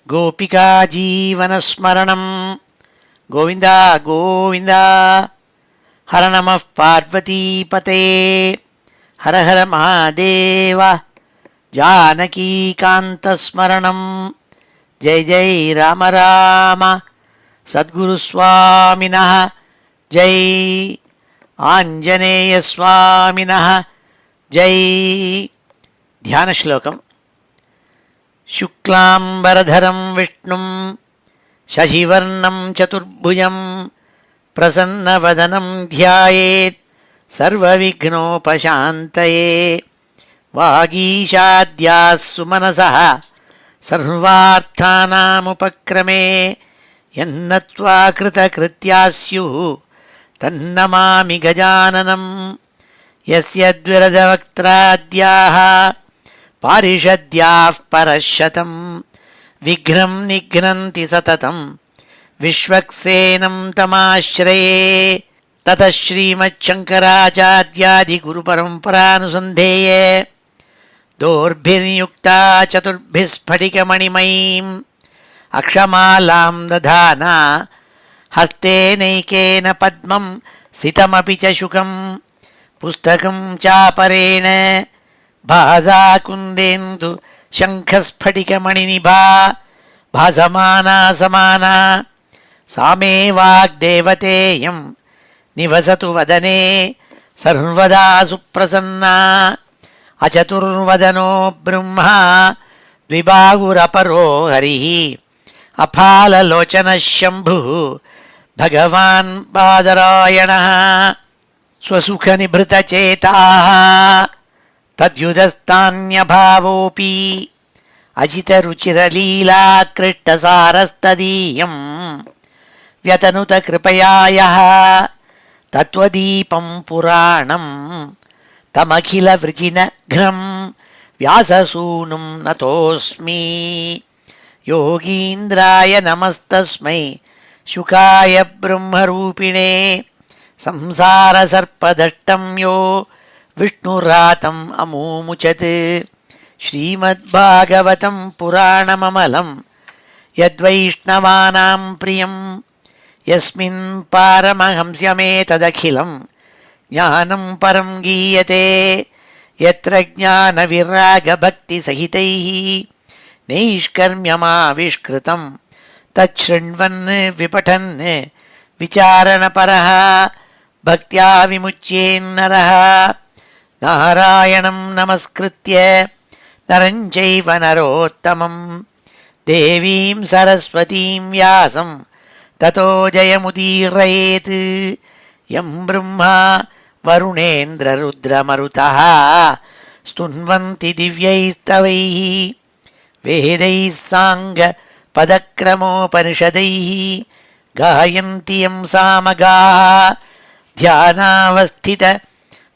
गोपिका जीवनस्मरणं गोविन्द गोविन्द। हर नमः पार्वतीपते हर हर महादेव। जानकीकान्तस्मरणं जय जय राम राम। सद्गुरुस्वामिनः जय, आञ्जनेयस्वामिनः जय। ध्यानश्लोकम्। शुक्लाम्बरधरं विष्णुं शशिवर्णं चतुर्भुजं प्रसन्नवदनं ध्यायेत् सर्वविघ्नोपशान्तये। वागीशाद्याः सुमनसः सर्वार्थानामुपक्रमे यन्नत्वा कृतकृत्याः स्युः तन्नमामि गजाननं। यस्य द्विरदवक्त्राद्याः पारिषद्याः परशतं विघ्नं निघ्नन्ति सततं विश्वक्सेनं तमाश्रये। ततः श्रीमच्छङ्कराचार्यादिगुरुपरम्परानुसन्धेये दोर्भिर्युक्ता चतुर्भिः स्फटिकमणिमयीम् अक्षमालां दधाना हस्तेनैकेन पद्मं सितमपि च शुकं पुस्तकं चापरेण भासा कुन्देन्दु शङ्खस्फटिकमणिनिभा भासमाना समाना। सा मे वाग्देवतेयं निवसतु वदने सर्वदा सुप्रसन्ना। अचतुर्वदनो ब्रह्मा द्विबाहुरपरो हरिः अफाललोचनः शम्भुः भगवान् बादरायणः। स्वसुखनिभृतचेताः तद्युदस्तान्यभावोऽपि अजितरुचिरलीलाकृष्टसारस्तदीयं व्यतनुतकृपया यः तत्त्वदीपं पुराणं तमखिलवृजिनघ्नं व्याससूनुं नतोऽस्मि। योगीन्द्राय नमस्तस्मै शुकाय ब्रह्मरूपिणे संसारसर्पदष्टं यो विष्णुरातम् अमूमुचत्। श्रीमद्भागवतं पुराणममलं यद्वैष्णवानां प्रियं यस्मिन् पारमहंस्यमेतदखिलं ज्ञानं परं गीयते। यत्र ज्ञानविरागभक्तिसहितैः नैष्कर्म्यमाविष्कृतं तच्छृण्वन् विपठन् विचारणपरः भक्त्या विमुच्येन्नरः। नारायणं नमस्कृत्य नरं चैव नरोत्तमं देवीं सरस्वतीं व्यासं ततो जयमुदीरयेत्। यं ब्रह्मा वरुणेन्द्ररुद्रमरुतः स्तुन्वन्ति दिव्यैस्तवैः वेदैः साङ्गपदक्रमोपनिषदैः गायन्ति यं सामगाः। ध्यानावस्थित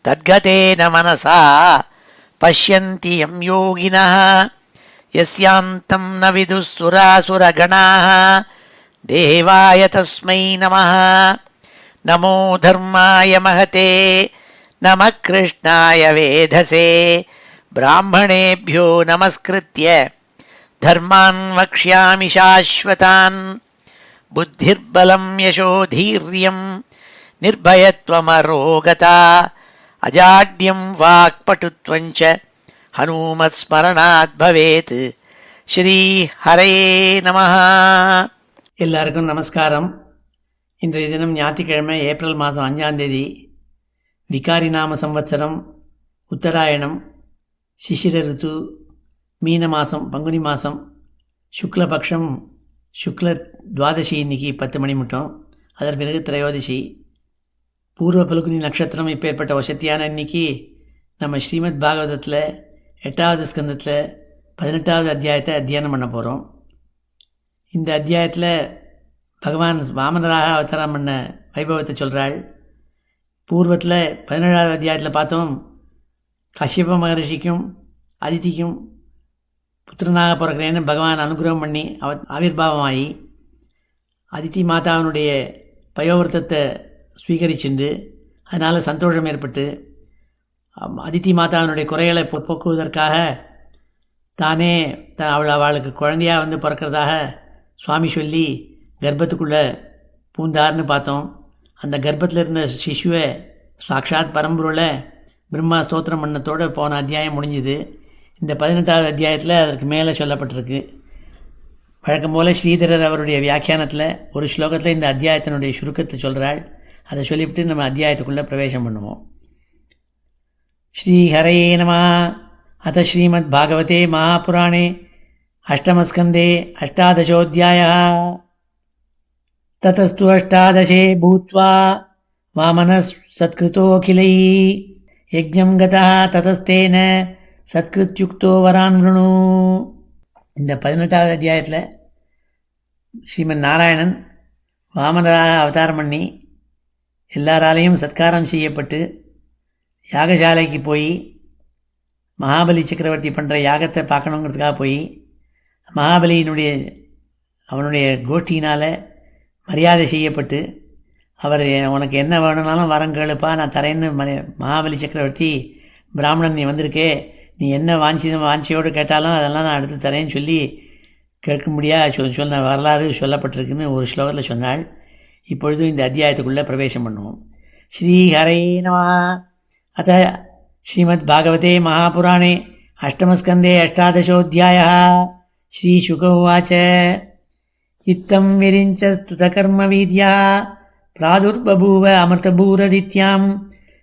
तद्गतेन मनसा पश्यन्ति यं योगिनः यस्यान्तं न विदुः सुरासुरगणाः। देवाय तस्मै नमः। नमो धर्माय महते नमः कृष्णाय वेधसे। ब्राह्मणेभ्यो नमस्कृत्य धर्मान् वक्ष्यामि शाश्वतान्। बुद्धिर्बलं यशोधीर्यं निर्भयत्वमरोगता अजाड्यं वाक्पटुत्वञ्च हनुमत्स्मरणात् भवेत्। श्री हरये நமः. எல்லாருக்கும் நமஸ்காரம். இன்றைய தினம் ஞாயிற்றுக்கிழமை ஏப்ரல் மாதம் 5ஆம் தேதி விகாரி நாம சம்வத்சரம் உத்தராயணம் சிசிர ருத்து மீன மாதம் பங்குனி மாதம் சுக்லபக்ஷம் சுக்ல துவாதசி இன்னைக்கு 10 மணி மட்டும். அதன் பிறகு திரையோதசி. பூர்வ பலுகுனி நட்சத்திரம் இப்போ ஏற்பட்ட வசத்தியான இன்னைக்கு நம்ம ஸ்ரீமத் பாகவதத்தில் 8வது ஸ்கந்தத்தில் 18வது அத்தியாயத்தை அத்தியானம் பண்ண போகிறோம். இந்த அத்தியாயத்தில் பகவான் வாமனராக அவதாரம் பண்ண வைபவத்தை சொல்கிறாள். பூர்வத்தில் 17வது அத்தியாயத்தில் பார்த்தோம், கஷ்யப மகரிஷிக்கும் அதிதிக்கும் புத்திரனாக பிறக்கிறேன்னு பகவான் அனுகிரகம் பண்ணி ஆவிர்பாவமாகி அதிதி மாதாவினுடைய பயோவிரதத்தை ஸ்வீகரிச்சுண்டு அதனால் சந்தோஷம் ஏற்பட்டு அதிதி மாதாவினுடைய குறைகளை போக்குவதற்காக தானே அவளுக்கு குழந்தையாக வந்து பிறக்கிறதாக சுவாமி சொல்லி கர்ப்பத்துக்குள்ளே பூந்தார்னு பார்த்தோம். அந்த கர்ப்பத்தில் இருந்த சிசுவை சாக்ஷாத் பரம்பொருளை பிரம்மா ஸ்தோத்திரம் பண்ணத்தோடு போன அத்தியாயம் முடிஞ்சுது. இந்த 18வது அத்தியாயத்தில் அதற்கு மேலே சொல்லப்பட்டிருக்கு. வழக்கம் போல் ஸ்ரீதரர் அவருடைய வியாக்கியானத்தில் ஒரு ஸ்லோகத்தில் இந்த அத்தியாயத்தினுடைய சுருக்கத்தை சொல்கிறாள். அதை சொல்லிவிட்டு நம்ம அத்தியாயத்துக்குள்ளே பிரவேசம் பண்ணுவோம். ஸ்ரீஹரயே நமः. அத ஸ்ரீமத் பாகவதே மகாபுராணே அஷ்டமஸ்கந்தே அஷ்டாதசோऽध्यायः. ततस्तु अष्टादशे भूत्वा वामनः सत्कृतोऽखिलैः यज्ञं गतः ततस्तेन சத்கிருத்யுக்தோ வரான் விருணு. இந்த 18வது அத்தியாயத்தில் ஸ்ரீமன் நாராயணன் வாமனராக அவதாரம் பண்ணி எல்லாராலையும் சத்காரம் செய்யப்பட்டு யாகசாலைக்கு போய் மகாபலி சக்கரவர்த்தி பண்ணுற யாகத்தை பார்க்கணுங்கிறதுக்காக போய் அவனுடைய கோஷ்டியினால் மரியாதை செய்யப்பட்டு அவர் உனக்கு என்ன வேணும்னாலும் வரம் கேளுப்பா நான் தரேன்னு மகாபலி சக்கரவர்த்தி பிராமணன் நீ வந்திருக்கே நீ என்ன வாஞ்சியோடு கேட்டாலும் அதெல்லாம் நான் எடுத்து தரேன்னு சொல்லி கேட்கும்படியா சொன்ன வரலாறு சொல்லப்பட்டிருக்குன்னு ஒரு ஸ்லோகத்தில் சொன்னாள். இப்பொழுது இந்த அத்தியாயத்துக்குள்ளே பிரவேசம் பண்ணுவோம். ஸ்ரீஹரே நமः. அத ஸ்ரீமத் பாகவதே மகாபுராணே அஷ்டமஸ்கந்தே அஷ்டாதசோऽध्यायः. ஸ்ரீசுக உவாச்ச. இத்தம் விரிஞ்ச ஸ்துதகர்மவீத்யா பிராதுர்பபூவ அமிர்தபூரதித்யாம்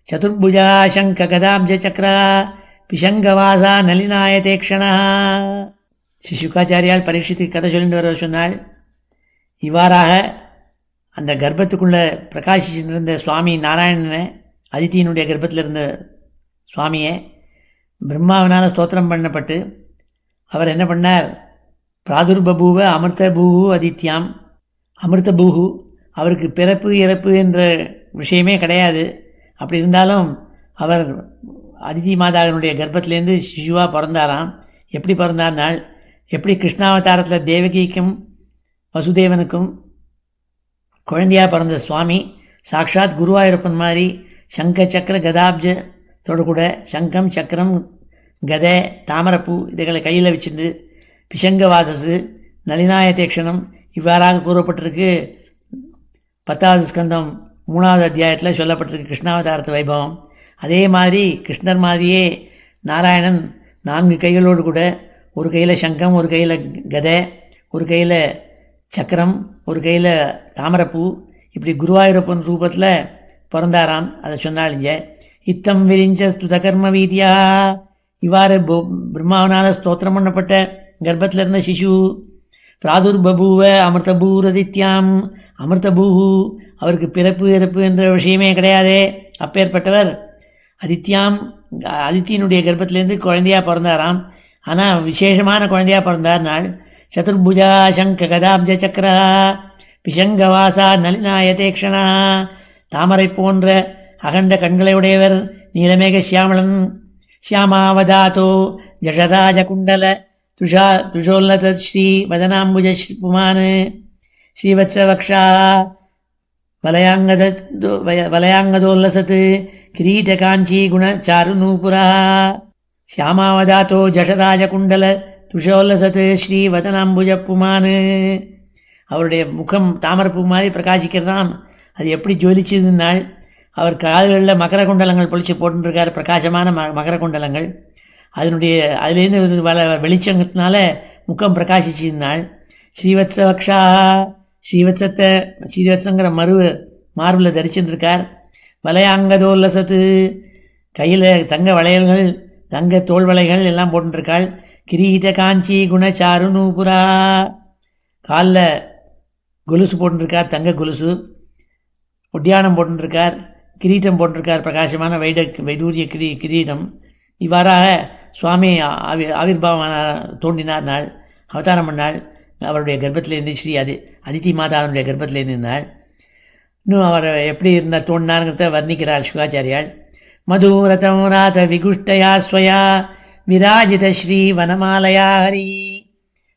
சதுர்புஜா சங்ககதாப்ஜசக்ரா பிஷங்கவாசா நளினாயதேக்ஷணா. ஸ்ரீ சுகாச்சாரியால் பரீட்சித்துக்கு கதை சொல்லிட்டு வர சொன்னாள். இவ்வாறாக அந்த கர்ப்பத்துக்குள்ளே பிரகாசிச்சிருந்த சுவாமி நாராயணனை, அதித்தியினுடைய கர்ப்பத்தில் இருந்த சுவாமியை பிரம்மாவினால் ஸ்தோத்திரம் பண்ணப்பட்டு அவர் என்ன பண்ணார்? பிராதுர்பபூவ அமிர்தபூஹு அதித்யாம். அமிர்தபூஹு, அவருக்கு பிறப்பு இறப்பு என்ற விஷயமே கிடையாது. அப்படி இருந்தாலும் அவர் அதிதி மாதாவினுடைய கர்ப்பத்திலேருந்து சிசுவாக பிறந்தாராம். எப்படி பிறந்தார்னால், எப்படி கிருஷ்ணாவதாரத்தில் தேவகிக்கும் வசுதேவனுக்கும் குழந்தையாக பிறந்த சுவாமி சாக்ஷாத் குருவாயூரப்பன் மாதிரி சங்க சக்கர கதாப்ஜத்தோடு கூட சங்கம் சக்கரம் கதை தாமரப்பூ இதைகளை கையில் வச்சுட்டு பிஷங்க வாசஸு நளினாயதேக்ஷணம் இவ்வாறாக கூறப்பட்டிருக்கு. 10வது ஸ்கந்தம் 3வது அத்தியாயத்தில் சொல்லப்பட்டிருக்கு கிருஷ்ணாவதாரத்து வைபவம். அதே மாதிரி கிருஷ்ணர் மாதிரியே நாராயணன் 4 கைகளோடு கூட, ஒரு கையில் சங்கம், ஒரு கையில் கதை, ஒரு கையில் சக்கரம், ஒரு கையில் தாமரப்பூ, இப்படி குருவாயூரப்பன் ரூபத்தில் பிறந்தாராம். அதை சொன்னாலிங்க. இத்தம் விரிஞ்ச ஸ்துதகர்ம வீதியா, இவ்வாறு பிரம்மாவனால் ஸ்தோத்திரம் பண்ணப்பட்ட கர்ப்பத்தில் இருந்த சிசு பிராதுர்பபூவ அமிர்தபூரதித்யாம். அமிர்தபூஹு, அவருக்கு பிறப்பு இறப்பு என்ற விஷயமே கிடையாதே. அப்பேற்பட்டவர் அதித்யாம், அதித்தியினுடைய கர்ப்பத்திலேருந்து குழந்தையாக பிறந்தாராம். ஆனால் விசேஷமான குழந்தையாக பிறந்தார் நாள். சதுர்புஜா சங்க கதாப்ஜ சக்கரா பிஷங்கவாசா நளினாயதேக்ஷணா. தாமரை போன்ற அகண்ட கண்களை உடையவர், நீலமேக சியாமளன். ஷியாமாவதாதோ ஜஷராஜ குண்டல துஷோல்லத ஸ்ரீ வதனாம்புஜ புமான் ஸ்ரீவத்சவக்ஷா வலயாங்கதோல்லசத் கிரீடகாஞ்சி குணச்சாருநூபுரா. ஷியாமாவதாத்தோ ஜஷராஜகுண்டல துஷோல்லசத் ஸ்ரீ வதனாம்புஜ புமான். அவருடைய முகம் தாமரப்பூ மாதிரி பிரகாசிக்கிறதாம். அது எப்படி ஜொலிச்சதுனால், அவர் கால்களில் மகர குண்டலங்கள் பொழிச்சு போட்டுருக்கார், பிரகாசமான மகர குண்டலங்கள். அதுலேருந்து வெளிச்சங்கிறதுனால முகம் பிரகாசிச்சதுனால் ஸ்ரீவத்சவக்ஷா, ஸ்ரீவத்சங்கிற மார்பில் தரிச்சுருக்கார். வலயாங்கதோல்லசத்து, கையில் தங்க வளையல்கள், தங்க தோல் வளைகள் எல்லாம் போட்டுருக்காள். கிரீட காஞ்சி குணச்சாரு நூபுரா, காலில் கொலுசு போட்டுருக்கார், தங்க கொலுசு. ஒட்டியானம் போட்டுருக்கார், கிரீட்டம் போட்டிருக்கார், பிரகாசமான வைடூரிய கிரீடம். இவ்வாறாக சுவாமி ஆவிர்பாவமான தோன்றினார் நாள், அவதாரம் பண்ணாள். அவருடைய கர்ப்பத்திலேருந்து ஸ்ரீ அதித்தி மாதாவினுடைய கர்ப்பத்திலேருந்து இருந்தாள். இன்னும் அவர் எப்படி இருந்தால் தோன்றினாருங்கிறத வர்ணிக்கிறார் சுகாச்சாரியால். மதுரதம் ராத விகுஷ்டயா ஸ்வயா விராஜித ஸ்ரீ வனமாலயா ஹரி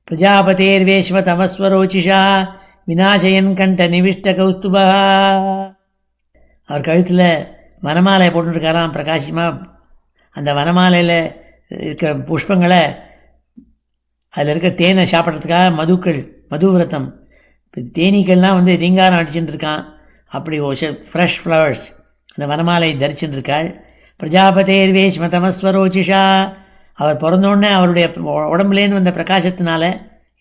பிரஜாபதேர்வேஷ்ம தமஸ்வரோச்சிஷா விநாசயன் கண்ட நிவிஷ்ட கௌஸ்துபா. அவர் கழுத்தில் வனமாலை போட்டுருக்காராம் பிரகாசமாக. அந்த வனமாலையில் இருக்கிற புஷ்பங்களை அதில் இருக்க தேனை சாப்பிட்றதுக்காக மதுவிரதம் இப்போ தேனீக்கள்லாம் வந்து ரீங்காரம் அடிச்சுட்டு இருக்கான். அப்படி ஃப்ரெஷ் ஃப்ளவர்ஸ் அந்த வனமாலை தரிச்சுட்டு இருக்காள். பிரஜாபதேர்வேஷ்ம தமஸ்வரோச்சிஷா, அவர் பிறந்தோடனே அவருடைய உடம்புலேருந்து வந்த பிரகாசத்தினால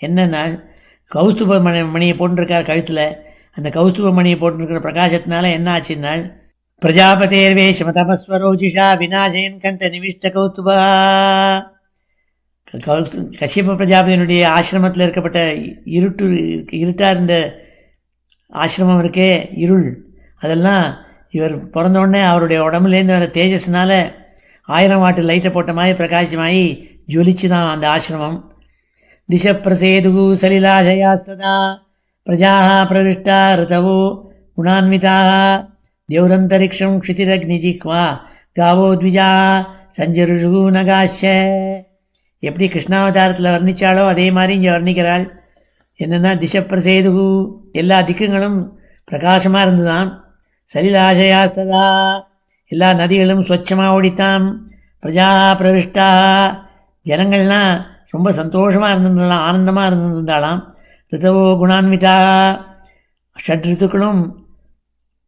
என்னென்னா கௌஸ்துப மணியை போட்டுருக்கார் கழுத்தில். அந்த கௌஸ்துப மணியை போட்டுருக்கிற பிரகாசத்தினால என்ன ஆச்சுன்னாள், பிரஜாபதேர்வேஷ்ம தமஸ்வரோச்சிஷா விநாசயன் கண்ட நிவிஷ்ட கௌஸ்துபா. கஷ்யப பிரஜாபதியினுடைய ஆசிரமத்தில் இருக்கப்பட்ட இருட்டாக இருந்த ஆசிரமம் இருக்கே, இருள், அதெல்லாம் இவர் பிறந்தோடனே அவருடைய உடம்புலேருந்து அந்த தேஜஸ்னால 1000 வாட்டு லைட்டை போட்ட மாதிரி பிரகாசமாகி ஜொலிச்சு தான் அந்த ஆசிரமம். திசப்பிரசேது சலிலாசயாஸ்ததா பிரஜாः பிரவிஷ்டா ரிதவோ குணான்விதாக தேவரந்தரிக்ஷம் க்ஷிதிரக்னிஜிக்வா காவோ த்விஜாः சஞ்சருஷு நகாஷ. எப்படி கிருஷ்ணாவதாரத்தில் வர்ணித்தாலோ அதே மாதிரி இங்கே வர்ணிக்கிறாள். என்னென்னா திசப்பிரசேது, எல்லா திக்குங்களும் பிரகாசமாக இருந்துதான். சலிலாசயாஸ்ததா, எல்லா நதிகளும் ஸ்வச்சமாக ஓடித்தாம். பிரஜா பிரவிஷ்டா, ஜனங்கள்லாம் ரொம்ப சந்தோஷமாக இருந்திருந்தாலாம், ஆனந்தமாக இருந்திருந்தாலாம். ரிதவோ குணான்விதா, ஷட் ரித்துக்களும்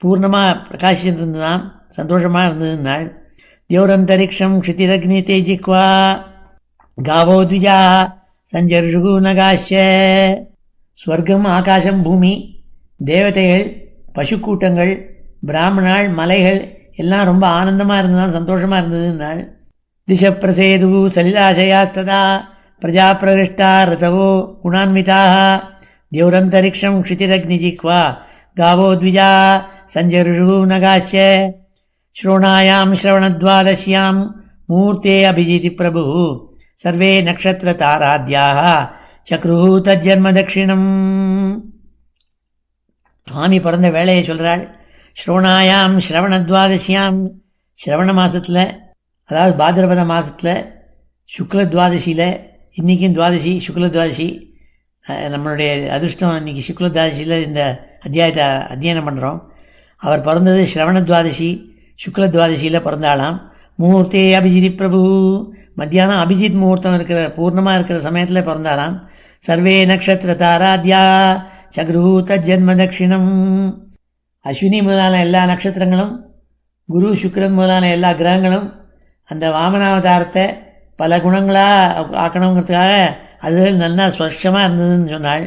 பூர்ணமாக பிரகாசிச்சுட்டு இருந்ததாம், சந்தோஷமாக இருந்ததுனாள். தேவரந்தரிக்ஷம் க்ஷிதிரக்னி தேஜிக்வா காவோ த்விஜா சஞ்சருஷு நகாஷ. ஸ்வர்க்கம், ஆகாசம், பூமி, தேவதைகள், பசுக்கூட்டங்கள், பிராமணாள், மலைகள் எல்லாம் ரொம்ப ஆனந்தமாக இருந்ததுதான், சந்தோஷமாக இருந்ததுனாள். திசப்பிரசேது சலிலாசயாஸ்ததா பிரஜா பிரவிஷ்டா ரிதவோ குணான்விதாக தேவரந்தரிக்ஷம் க்ஷிதிரக்னிஜிக்வா காவோ த்விஜா சஞ்சருஷு நகாஷ. ஸ்ரோணாயாம் ஸ்ரவணத்வாதஸ்யாம் மூர்த்தே அபிஜிதி பிரபு சர்வே நக்ஷத்திர தாராத்யாக சக்ருஹு தஜ்ஜன்ம தட்சிணம். சுவாமி பிறந்த வேலையை சொல்கிறாள். ஸ்ரோணாயாம் ஸ்ரவணத்வாதசியாம், ஸ்ரவண மாதத்தில், அதாவது பாத்ரபத மாதத்தில் சுக்ல துவாதசியில், இன்றைக்கும் துவாதசி சுக்ல துவாதசி, நம்மளுடைய அதிர்ஷ்டம் இன்றைக்கி சுக்ல துவாதசியில் இந்த அத்தியாயத்தை அத்தியனம் பண்ணுறோம். அவர் பிறந்தது ஸ்ரவண துவாதசி, சுக்ல துவாதசியில் பிறந்தாலாம். முகூர்த்தே அபிஜிதி பிரபு, மத்தியானம் அபிஜித் முகூர்த்தம் இருக்கிற பூர்ணமாக இருக்கிற சமயத்தில் பிறந்தாராம். சர்வே நக்ஷத்திர தாராத்யா சக்ருஹு தஜ்ஜன்ம தட்சிணம். அஸ்வினி முதலான எல்லா நட்சத்திரங்களும், குரு சுக்கிரன் முதலான எல்லா கிரகங்களும் அந்த வாமனாவதாரத்தை பல குணங்களாக ஆக்கணுங்கிறதுக்காக அது நல்லா ஸ்வச்சமாக இருந்ததுன்னு சொன்னாள்.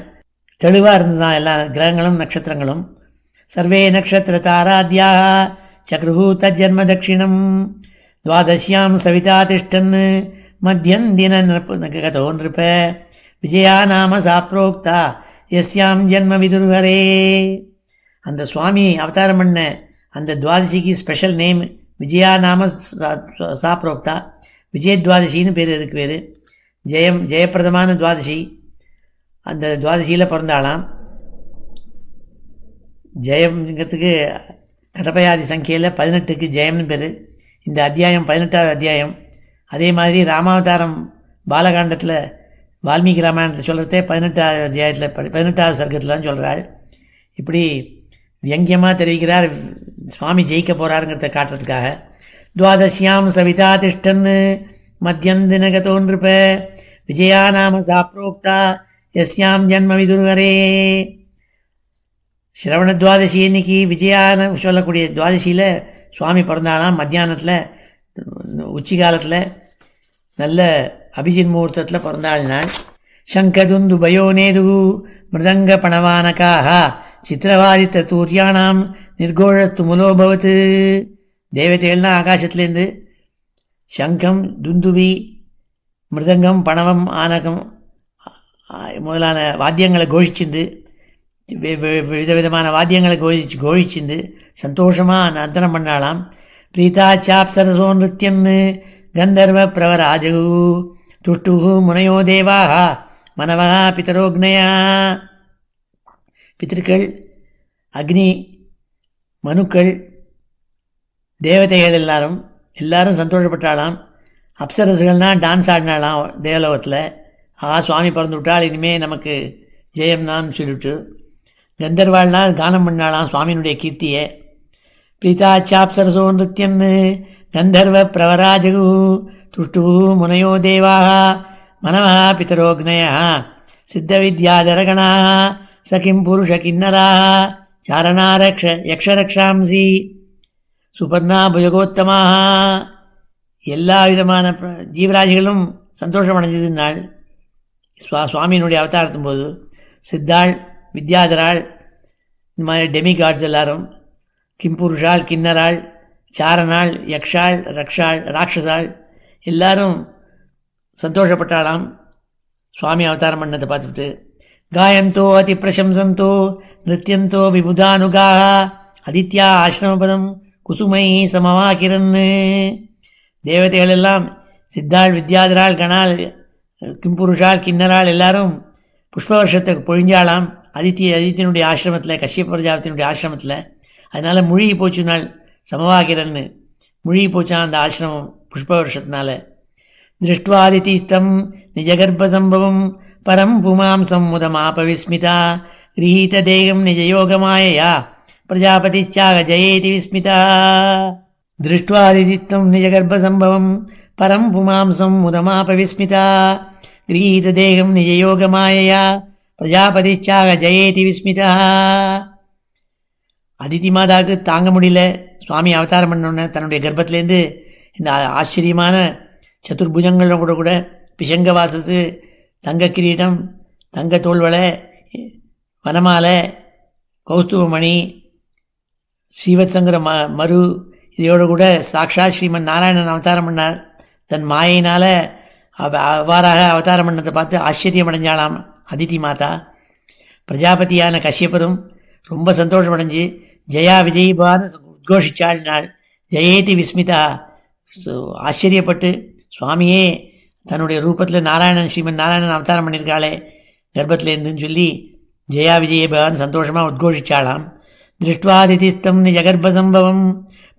தெளிவாக இருந்ததுதான் எல்லா கிரகங்களும் நட்சத்திரங்களும். சர்வே நக்ஷத்திர தாராத்யாக சக்ருஹு தஜ்ஜன்ம தட்சிணம். துவாதசியாம் சவிதா திஷ்டன் மத்தியம் தின கதோ நிருப விஜயா நாம சாப்ரோக்தா எஸ்யாம் ஜன்ம விதுர்ஹரே. அந்த சுவாமி அவதாரம் பண்ண அந்த துவாதசிக்கு ஸ்பெஷல் நேம் விஜயா நாம சாப்ரோக்தா, விஜயத்வாதசின்னு பேர். அதுக்கு பேர் ஜெயப்பிரதமான துவாதசி. அந்த துவாதசியில் பிறந்தாலாம். ஜெயம்ங்கிறதுக்கு கடப்பயாதி சங்கையில் 18க்கு ஜெயம்னு பேர். இந்த அத்தியாயம் 18வது அத்தியாயம். அதே மாதிரி ராமாவதாரம் பாலகாண்டத்தில் வால்மீகி ராமாயணத்தை சொல்கிறதே 18வது அத்தியாயத்தில் 18வது சர்க்கத்தில் தான் சொல்கிறாள். இப்படி வியங்கியமாக தெரிவிக்கிறார் சுவாமி ஜெயிக்க போகிறாருங்கிறத காட்டுறதுக்காக. துவாதசியாம் சவிதா திஷ்டன் மத்தியம் தினகதோ நிருப விஜயா நாம சாப்ரோக்தா எஸ்யாம் ஜன்ம விதுர்ஹரே. ஸ்ரவண துவாதசி இன்னைக்கு விஜயான்னு சொல்லக்கூடிய துவாதசியில் சுவாமி பிறந்தாலாம். மத்தியானத்தில் உச்சி காலத்தில் நல்ல அபிஜித் முகூர்த்தத்தில் பிறந்தாள் நாள். சங்கதுந்து பயோநேது மிருதங்க பணவானக்காக சித்திரவாதித்த தூர்யானாம் நிர்கோழத்து முலோபவத்து. தேவதைகள்லாம் ஆகாசத்துலேருந்து சங்கம், துந்துபி, மிருதங்கம், பணவம், ஆனகம் முதலான வாத்தியங்களை கோஷிச்சுண்டு, விதவிதமான வாத்தியங்களை கோஷிச்சுண்டு சந்தோஷமாக நர்த்தனம் பண்ணாலாம். பிரீதா சாப்சரசோ நிருத்தியன்னு கந்தர்வ பிரவராஜகு துஷ்டு முனையோ தேவாக மனவகா பிதரோக்னயா. பித்திருக்கள், அக்னி, மனுக்கள், தேவதைகள் எல்லாரும் சந்தோஷப்பட்டாலாம். அப்சரசுகள்னால் டான்ஸ் ஆடினாலாம் தேவலோகத்தில். சுவாமி பிறந்து விட்டால் இனிமேல் நமக்கு ஜெயம்தான் சொல்லிவிட்டு. கந்தர்வாள்னால் கானம் பண்ணாலாம் சுவாமியினுடைய கீர்த்தியை. பிரீதா சாப்சரசோ நிருத்தியன்னு கந்தர்வ பிரவராஜகு துஷ்டு முனையோ தேவாக மனவா பிதரோக்னய சித்தவித்யாதரகணா சகிம் புருஷ கிண்ணரா சாரணாரக்ஷ யக்ஷரக்ஷாம்சி சுபர்ணா புஜகோத்தமா. எல்லா விதமான ஜீவராசிகளும் சந்தோஷம் அடைஞ்சது நாள் சுவாமியினுடைய அவதாரத்தும் போது. சித்தாள், வித்யாதராள், இந்த மாதிரி டெமிகாட்ஸ் எல்லாரும், கிம்புருஷாள், கிண்ணராள், சாரணாள், யக்ஷாள், ராட்சசாள் எல்லாரும் சந்தோஷப்பட்டாளாம் சுவாமி அவதாரம் பண்ணதை பார்த்துட்டு. காயந்தோ அதி பிரசம்சந்தோ நிருத்தியந்தோ விபுதானுகா அதித்யா ஆசிரமபதம் குசுமை சமவாக்கிரன்னு. தேவதைகள் எல்லாம் சித்தாள், வித்யாதராள், கணாள், கிம்புருஷாள், கிண்ணராள் எல்லாரும் புஷ்பவர்ஷத்தை பொழிஞ்சாலாம் அதித்தியனுடைய ஆசிரமத்தில், கஷ்யப பிரஜாபதியினுடைய ஆசிரமத்தில். அதனால் முழுகி போச்சு நாள் சமவாகிரன்னு, முழுகி போச்சான் அந்த ஆசிரமம் புஷ்பவர்ஷத்தினால. திருஷ்டுவாதிதீஸ்தம் நிஜகர்ப்பசம்பவம் பரம் புமாம்சம் முதமாபவிஸ்மிதா கிரஹீத தேகம் நிஜயோகமாயயா பிரஜாபதிச்சாக ஜெயேதி விஸ்மிதா. திருஷ்டுவாதிதீஸ்தம் நிஜகர்ப்பசம்பவம் பரம் புமாம்சம் முதமாபவிஸ்மிதா கிரஹீத தேகம் நிஜயோகமாயயா பிரஜாபதிச்சாக ஜெயேதி விஸ்மிதா. அதித்தி மாதாவுக்கு தாங்க முடியல. சுவாமி அவதாரம் பண்ணோன்னே தன்னுடைய கர்ப்பத்திலேருந்து இந்த ஆச்சரியமான சதுர்புஜங்களும் கூட பிஷங்க வாசஸு, தங்க கிரீடம், தங்க தோல்வளை, வனமாலை, கௌஸ்துவமணி, ஸ்ரீவத்சங்கர மரு இதையோடு கூட சாக்ஷாத் ஸ்ரீமன் நாராயணன் அவதாரம் பண்ணார். தன் மாயினால் அவ்வாறாக அவதாரம் பண்ணதை பார்த்து ஆச்சரியம் அடைஞ்சாலாம் அதித்தி மாதா. பிரஜாபதியான கஷ்யப்பரும் ரொம்ப சந்தோஷமடைஞ்சு ஜெயா விஜயிபான்னு உத்கோஷிச்சாள் நாள். ஜெயேதி விஸ்மிதா, ஆச்சரியப்பட்டு சுவாமியே தன்னுடைய ரூபத்தில் நாராயணன், ஸ்ரீமன் நாராயணன் அவதாரம் பண்ணியிருக்காளே கர்ப்பத்திலேருந்துன்னு சொல்லி ஜெயா விஜயபான்னு சந்தோஷமாக உத்கோஷிச்சாளாம். திருஷ்டுவாதிதிஸ்தம் நிஜகர்ப்பசம்பவம்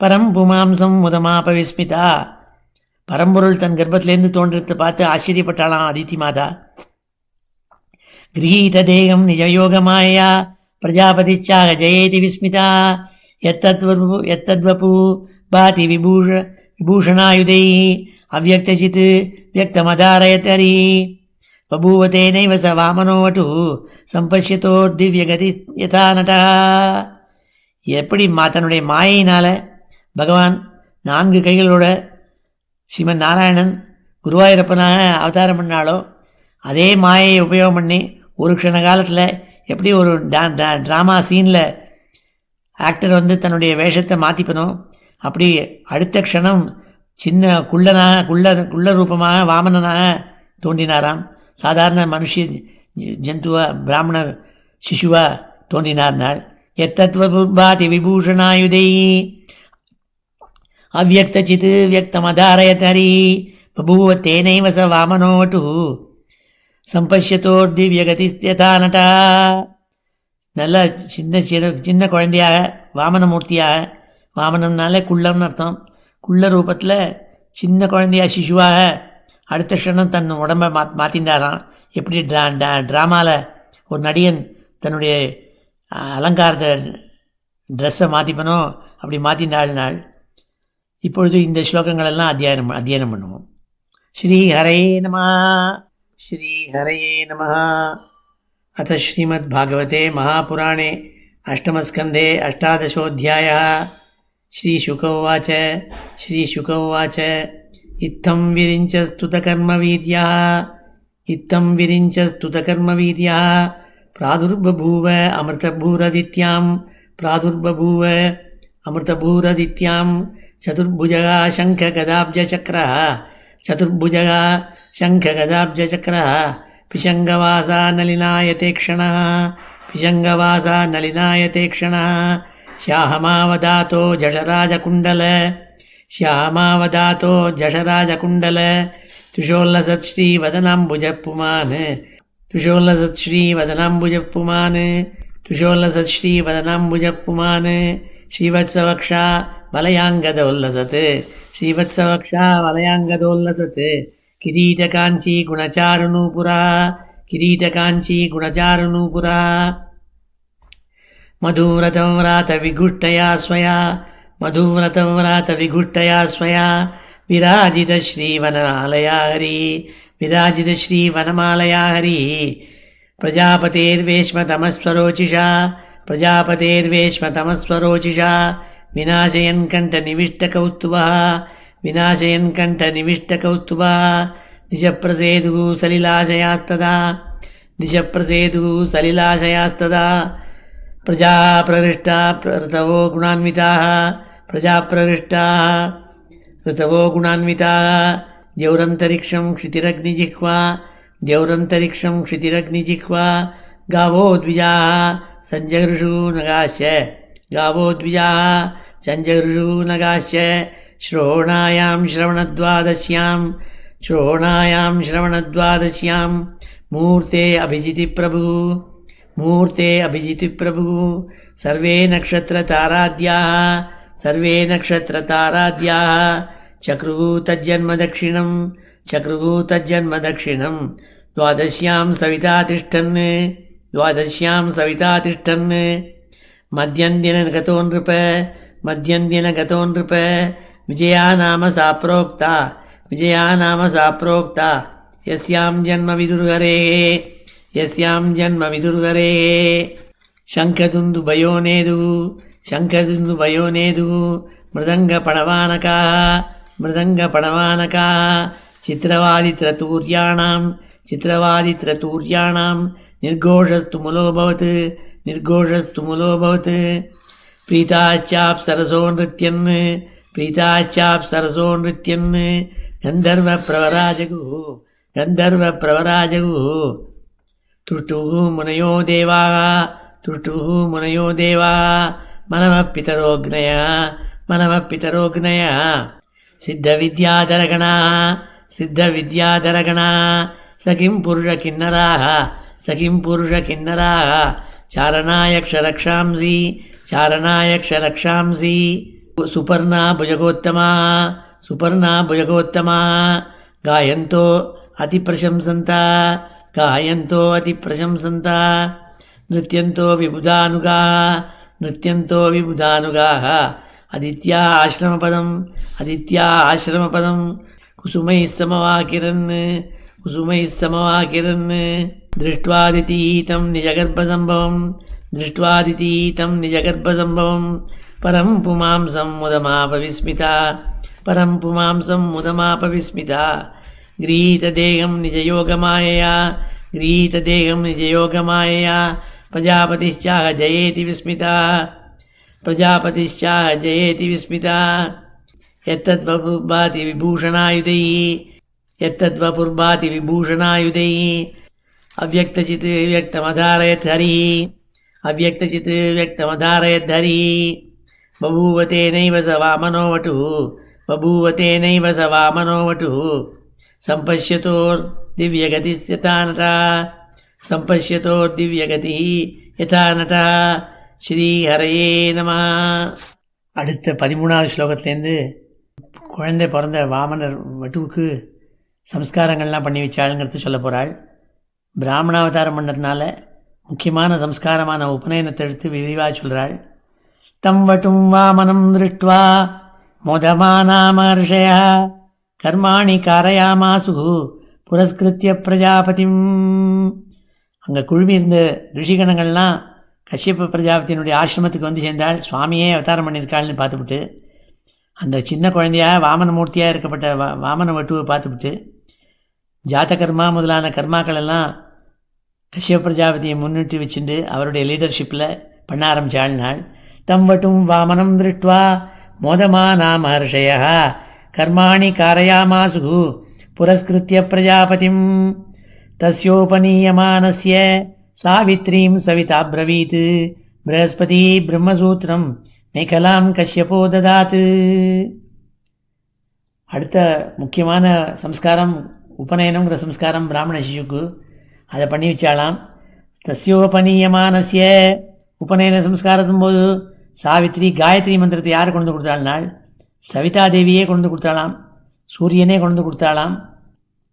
பரம் புமாம்சம் முதமாப விஸ்மிதா. பரம்பொருள் தன் கர்ப்பத்திலேருந்து தோன்றத்தை பார்த்து ஆச்சரியப்பட்டாளாம் அதித்தி மாதா. கிரஹீத தேகம் நிஜயோகமாயா பிரஜாபதிச்சாக ஜெயேதி விஸ்மிதா. எத்தத்வபு பாதி விபூஷணாயுதை அவ்யக்தசித் வியக்தமதாரயதரி பபூவதேனைவ ச வாமனோவட்டு சம்பஷ்யத்தோ திவ்யகதி யதா நடா. எப்படி தன்னுடைய மாயினால் பகவான் 4 கைகளோட ஸ்ரீமன் நாராயணன் குருவாயூரப்பனாக அவதாரம் பண்ணாலோ அதே மாயை உபயோகம் பண்ணி ஒரு க்ஷண காலத்தில் எப்படி ஒரு ட்ராமா சீனில் ஆக்டர் வந்து தன்னுடைய வேஷத்தை மாற்றிப்பனோ அப்படி அடுத்த க்ஷணம் சின்ன குள்ள ரூபமாக வாமனனாக தோன்றினாராம். சாதாரண மனுஷ ஜந்துவா பிராமண சிசுவா தோன்றினார் நாள். எத்தத்வபாதி விபூஷணாயுதை அவ்யக்தசித் வியக்தமதாரயதரி பபூவ தேனைவ ச வாமனோட்டு சம்பஷ்யத்தோர் திவ்யகதி யதா நடா. நல்ல சின்ன குழந்தையாக வாமனமூர்த்தியாக, வாமனம்னால குள்ளம்னு அர்த்தம், குள்ள ரூபத்தில் சின்ன குழந்தையாக சிசுவாக அடுத்த க்ஷணம் தன் உடம்பை மாற்றின்றாராம். எப்படி ட்ராமாவில் ஒரு நடிகன் தன்னுடைய அலங்காரத்தை ட்ரெஸ்ஸை மாற்றிப்பனோ அப்படி மாற்றினாள் நாள். இப்பொழுது இந்த ஸ்லோகங்களெல்லாம் அத்தியானம் பண்ணுவோம். ஸ்ரீ ஹரயே நமः. ஸ்ரீ ஹரயே நமः. அத ஸ்ரீமத் பாகவதே மகாபுராணே அஷ்டமஸ்கந்தே அஷ்டாதசோऽध्यायः. श्रीशुक उवाच इत्थं विरिञ्च स्तुतकर्मवीर्यः प्रादुर्बभूव अमृतभूरदित्यां चतुर्भुजः शङ्खगदाब्जचक्रः पिशङ्गवासा नलिनायते क्षणः श्यामावदातो जशराजकुण्डल तुषोल्लसत् श्रीवदनाम्बुजपुमान् श्रीवत्सवक्षा वलयाङ्गदोल्लसत् किरीटकाञ्ची गुणचारुणूपुरा मधुव्रतं व्रात विघुष्टया स्वया विराजित श्रीवनमालया हरि विराजितश्रीवनमालया हरिः प्रजापतेर्वेश्मतमस्वरोचिषा विनाशयन् कण्ठनिविष्टकौस्तुभः दिशप्रसेदुः सलिलाशयास्तदा प्रजाप्रहृष्टा ऋतवो गुणान्विताः द्यौरन्तरिक्षं क्षितिरग्निजिह्वा गावो द्विजाः सञ्जगृषु नगाश्च श्रोणायां श्रवणद्वादश्यां मूर्ते अभिजितिप्रभुः सर्वे नक्षत्रताराद्याः चक्रुः तज्जन्मदक्षिणं द्वादश्यां सविता तिष्ठन् मध्यन्दिनगतो नृप विजया नाम सा प्रोक्ता यस्यां जन्म विदुर्हरेः शङ्खदुन्दुभयो नेदुः मृदङ्गपणवानकाः चित्रवादित्रतूर्याणां निर्घोषस्तु मुलोऽभवत् प्रीताच्चाप्सरसो नृत्यन् गन्धर्वप्रवराजगुः तुष्टुः मुनयो देवाः मनमः पितरोऽग्नयः सिद्धविद्याधरगणाः सखिं पुरुषकिन्नराः चारणायक्षरक्षांसि सुपर्णा भुजगोत्तमा गायन्तो अतिप्रशंसन्ता नृत्यन्तो विबुधानुगाः आदित्या आश्रमपदं कुसुमैः समवाकिरन् दृष्ट्वादितीतं निजगर्भसम्भवं परं पुमांसं मुदमापविस्मिता गृहीतदेहं निजयोगमायया प्रजापतिश्चाह जयेति विस्मिता यत्तद्वपुर्भाति विभूषणायुधैः अव्यक्तचित् व्यक्तमधारयत् हरिः बभूव तेनैव स वामनो वटुः सम्पश्यतोर्दिव्यगतिः यथा नटः ஸ்ரீஹரையே நமः. அடுத்த 13வது ஸ்லோகத்திலேருந்து குழந்தை பிறந்த வாமனர் வட்டுவுக்கு சம்ஸ்காரங்கள்லாம் பண்ணி வச்சாளுங்கிறது சொல்ல போகிறாள். பிராமணாவதாரம் பண்ணதுனால முக்கியமான சம்ஸ்காரமான உபநயனத்தை எடுத்து விரிவாக சொல்கிறாள். தம் வட்டும் வாமனம் திருஷ்ட்வா மோதமானா மகர்ஷயா கர்மாணி காரயாமாசு புரஸ்கிருத்திய பிரஜாபதிம். அங்கே குழுமி இருந்த ரிஷிகணங்கள்லாம் கஷ்யப பிரஜாபதியினுடைய ஆசிரமத்துக்கு வந்து சேர்ந்தாள். சுவாமியே அவதாரம் பண்ணியிருக்காள்னு பார்த்துவிட்டு அந்த சின்ன குழந்தையாக வாமனமூர்த்தியாக இருக்கப்பட்ட வாமன வட்டுவை பார்த்துவிட்டு ஜாத்தகர்மா முதலான கர்மாக்கள் எல்லாம் கஷ்யப பிரஜாபதியை முன்னிட்டு வச்சுட்டு அவருடைய லீடர்ஷிப்பில் பண்ண ஆரம்பித்தாள். நாள் தம் வட்டும் வாமனம் திருஷ்ட்வா மோதமானா மகர்ஷயா கர்மாணி காரயாமாசு புரஸ்கிருத்திய பிரஜாபதிம் தஸ்யோபநீயமானஸ்ய சாவித்ரீம் சவிதா ப்ரவீத் ப்ரஹஸ்பதி பிரம்மசூத்திரம் மேகலாம் கஷ்யபோ ததாத். அடுத்த முக்கியமான சம்ஸ்காரம் உபநயனங்கிற சம்ஸ்காரம் பிராமண சிசுக்கு. அதை பண்ணி வச்சாலாம். தஸ்யோபநீயமானஸ்ய உபநயன சம்ஸ்காரத்தும் போது சாவித்ரி காயத்ரி மந்திரத்தை யார் கொண்டு கொடுத்தாள்னால் சவிதா தேவியே கொண்டு கொடுத்தாளாம். சூரியனே கொண்டு கொடுத்தாளாம்.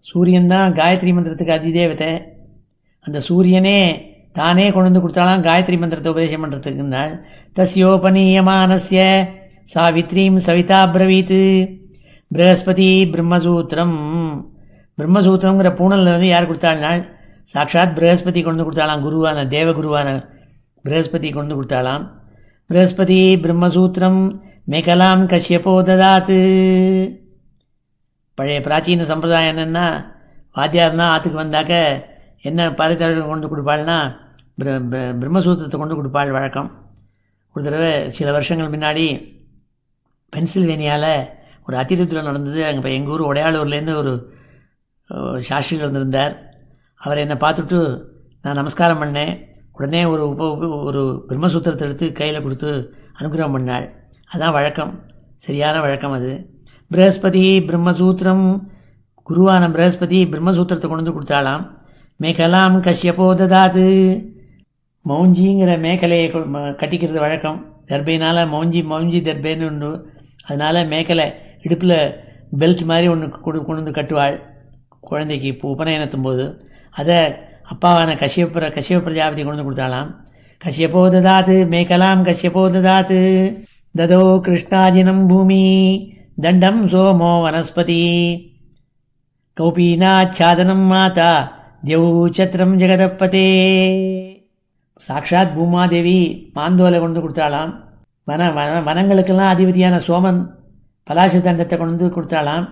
சூரியன்தான் காயத்ரி மந்திரத்துக்கு அதிதேவத்தை. அந்த சூரியனே தானே கொண்டு வந்து கொடுத்தாலாம் காயத்ரி மந்திரத்தை உபதேசம் பண்ணுறதுக்குன்னாள். தஸ்யோபநீயமானஸ்ய சாவித்ரீம் சவிதா ப்ரவீத் ப்ரஹஸ்பதி பிரம்மசூத்திரம் பிரம்மசூத்திரங்கிற பூணலில் வந்து யார் கொடுத்தாள்னால் சாட்சாத் பிரகஸ்பதி கொண்டு கொடுத்தாலாம். குருவான தேவகுருவான பிரகஸ்பதி கொண்டு கொடுத்தாலாம். பிரகஸ்பதி பிரம்மசூத்திரம் மேகலாம் கஷ்யபோ ததாத்து. பழைய பிராச்சீன சம்பிரதாயம் என்னென்னா, வாத்தியார்னா ஆற்றுக்கு வந்தாக்க என்ன பாரித்தாளர்கள் கொண்டு கொடுப்பாள்னா பிரம்மசூத்திரத்தை கொண்டு கொடுப்பாள் வழக்கம். ஒரு தடவை சில வருஷங்கள் முன்னாடி பென்சில்வேனியாவில் ஒரு அதிருத்ரம் நடந்தது. அங்கே இப்போ எங்கள் ஊர் உடையாளூர்லேருந்து ஒரு சாஸ்திரிகள் வந்திருந்தார். அவர் என்னை பார்த்துட்டு நான் நமஸ்காரம் பண்ணேன். உடனே ஒரு பிரம்மசூத்திரத்தை எடுத்து கையில் கொடுத்து அனுகிரகம் பண்ணாள். அதுதான் வழக்கம், சரியான வழக்கம் அது. பிரகஸ்பதி பிரம்மசூத்திரம், குருவான பிரகஸ்பதி பிரம்மசூத்திரத்தை கொண்டு வந்து கொடுத்தாலாம். மேகலாம் கஷ்யபோ ததாது. மௌஞ்சிங்கிற மேக்கலையை கட்டிக்கிறது வழக்கம். தர்பையினால் மௌஞ்சி தர்பைன்னு ஒன்று. அதனால் மேக்கலை இடுப்பில் பெல்ட் மாதிரி ஒன்று கொண்டு வந்து கட்டுவாள் குழந்தைக்கு உபநயனத்தும் போது. அதை அப்பாவான கஷ்யப பிரஜாபதி கொண்டு கொடுத்தாலாம். கஷ்யபோ ததாது மேகலாம் கஷ்யபோ ததாது. ததோ கிருஷ்ணாஜினம் பூமி தண்டம் சோமோ வனஸ்பதி கௌபீனாச்சாதனம் மாதா தியௌச்சத்திரம் ஜெகதப்பதே. சாட்சாத் பூமாதேவி மாந்தோலை கொண்டு கொடுத்தாலாம். வனங்களுக்கெல்லாம் அதிபதியான சோமன் பலாச தண்டத்தை கொண்டு வந்து கொடுத்தாலாம்.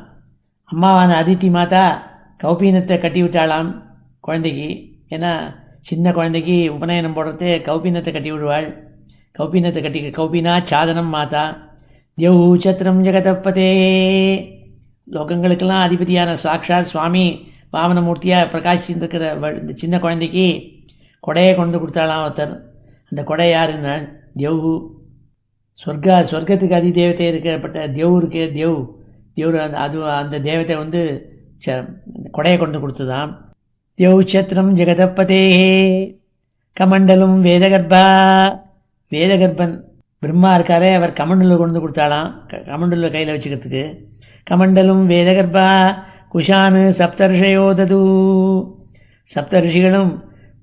அம்மாவான அதித்தி மாதா கௌபீனத்தை கட்டி விட்டாளாம் குழந்தைக்கு. ஏன்னா சின்ன குழந்தைக்கு உபநயனம் போடுறது கௌபீனத்தை கட்டி விடுவாள். கௌபீனா சாதனம் மாதா தியௌச்சத்திரம் ஜெகதப்பதே. லோகங்களுக்கெல்லாம் அதிபதியான சாட்சாத் சுவாமி வாமனமூர்த்தியாக பிரகாசிச்சிருக்கிற இந்த சின்ன குழந்தைக்கு கொடையை கொண்டு கொடுத்தாலாம் ஒருத்தர். அந்த கொடை யாருன்னா தியவு. சொர்க்கத்துக்கு அதி தேவத்தை இருக்கப்பட்ட தியவு இருக்கே, தியவு அந்த தேவத்தை வந்து கொடையை கொண்டு கொடுத்துதான். தியௌச்சத்திரம் ஜெகதப்பதே. கமண்டலும் வேதகர்பன் பிரம்மா இருக்காரே, அவர் கமண்டலு கொண்டு கொடுத்தாலாம். கமண்டலு கையில் வச்சுக்கிறதுக்கு. கமண்டலும் வேதகர்பா குஷானு சப்தர்ஷயோதது. சப்தர்ஷிகளும்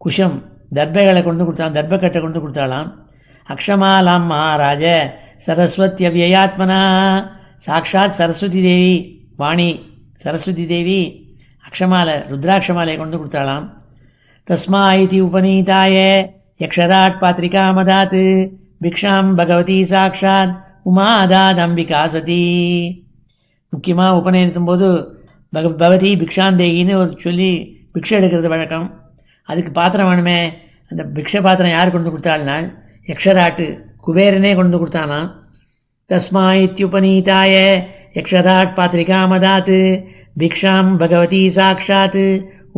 குஷம் தர்பைகளை கொண்டு கொடுத்தாலாம், தர்பக்கட்டை கொண்டு கொடுத்தாலாம். அக்ஷமாலாம் மகாராஜ சரஸ்வத்யவ்யயாத்மனா. சாட்சாத் சரஸ்வதி தேவி வாணி சரஸ்வதி தேவி அக்ஷமாலை ருத்ராட்சமாலையை கொண்டு கொடுத்தாலாம். தஸ்மா இதி உபநீதாய யக்ஷராட் பாத்ரிகாமதாத் பிக்ஷாம் பகவதி சாட்சாத் உமாதாத் அம்பிகா சதி. முக்கியமாக உபநயனத்தும் போது பகவதி பிக்ஷாந்தேகின்னு சொல்லி பிக்ஷை எடுக்கிறது வழக்கம். அதுக்கு பாத்திரம் வேணுமே. அந்த பிக்ஷை பாத்திரம் யார் கொண்டு கொடுத்தாள்னால் யக்ஷராட்டு குபேரனே கொண்டு கொடுத்தானா. தஸ்மா இத்யுபநீதாய யக்ஷராட் பாத்ரிகாமதாத் பிக்ஷாம் பகவதி சாட்சாத்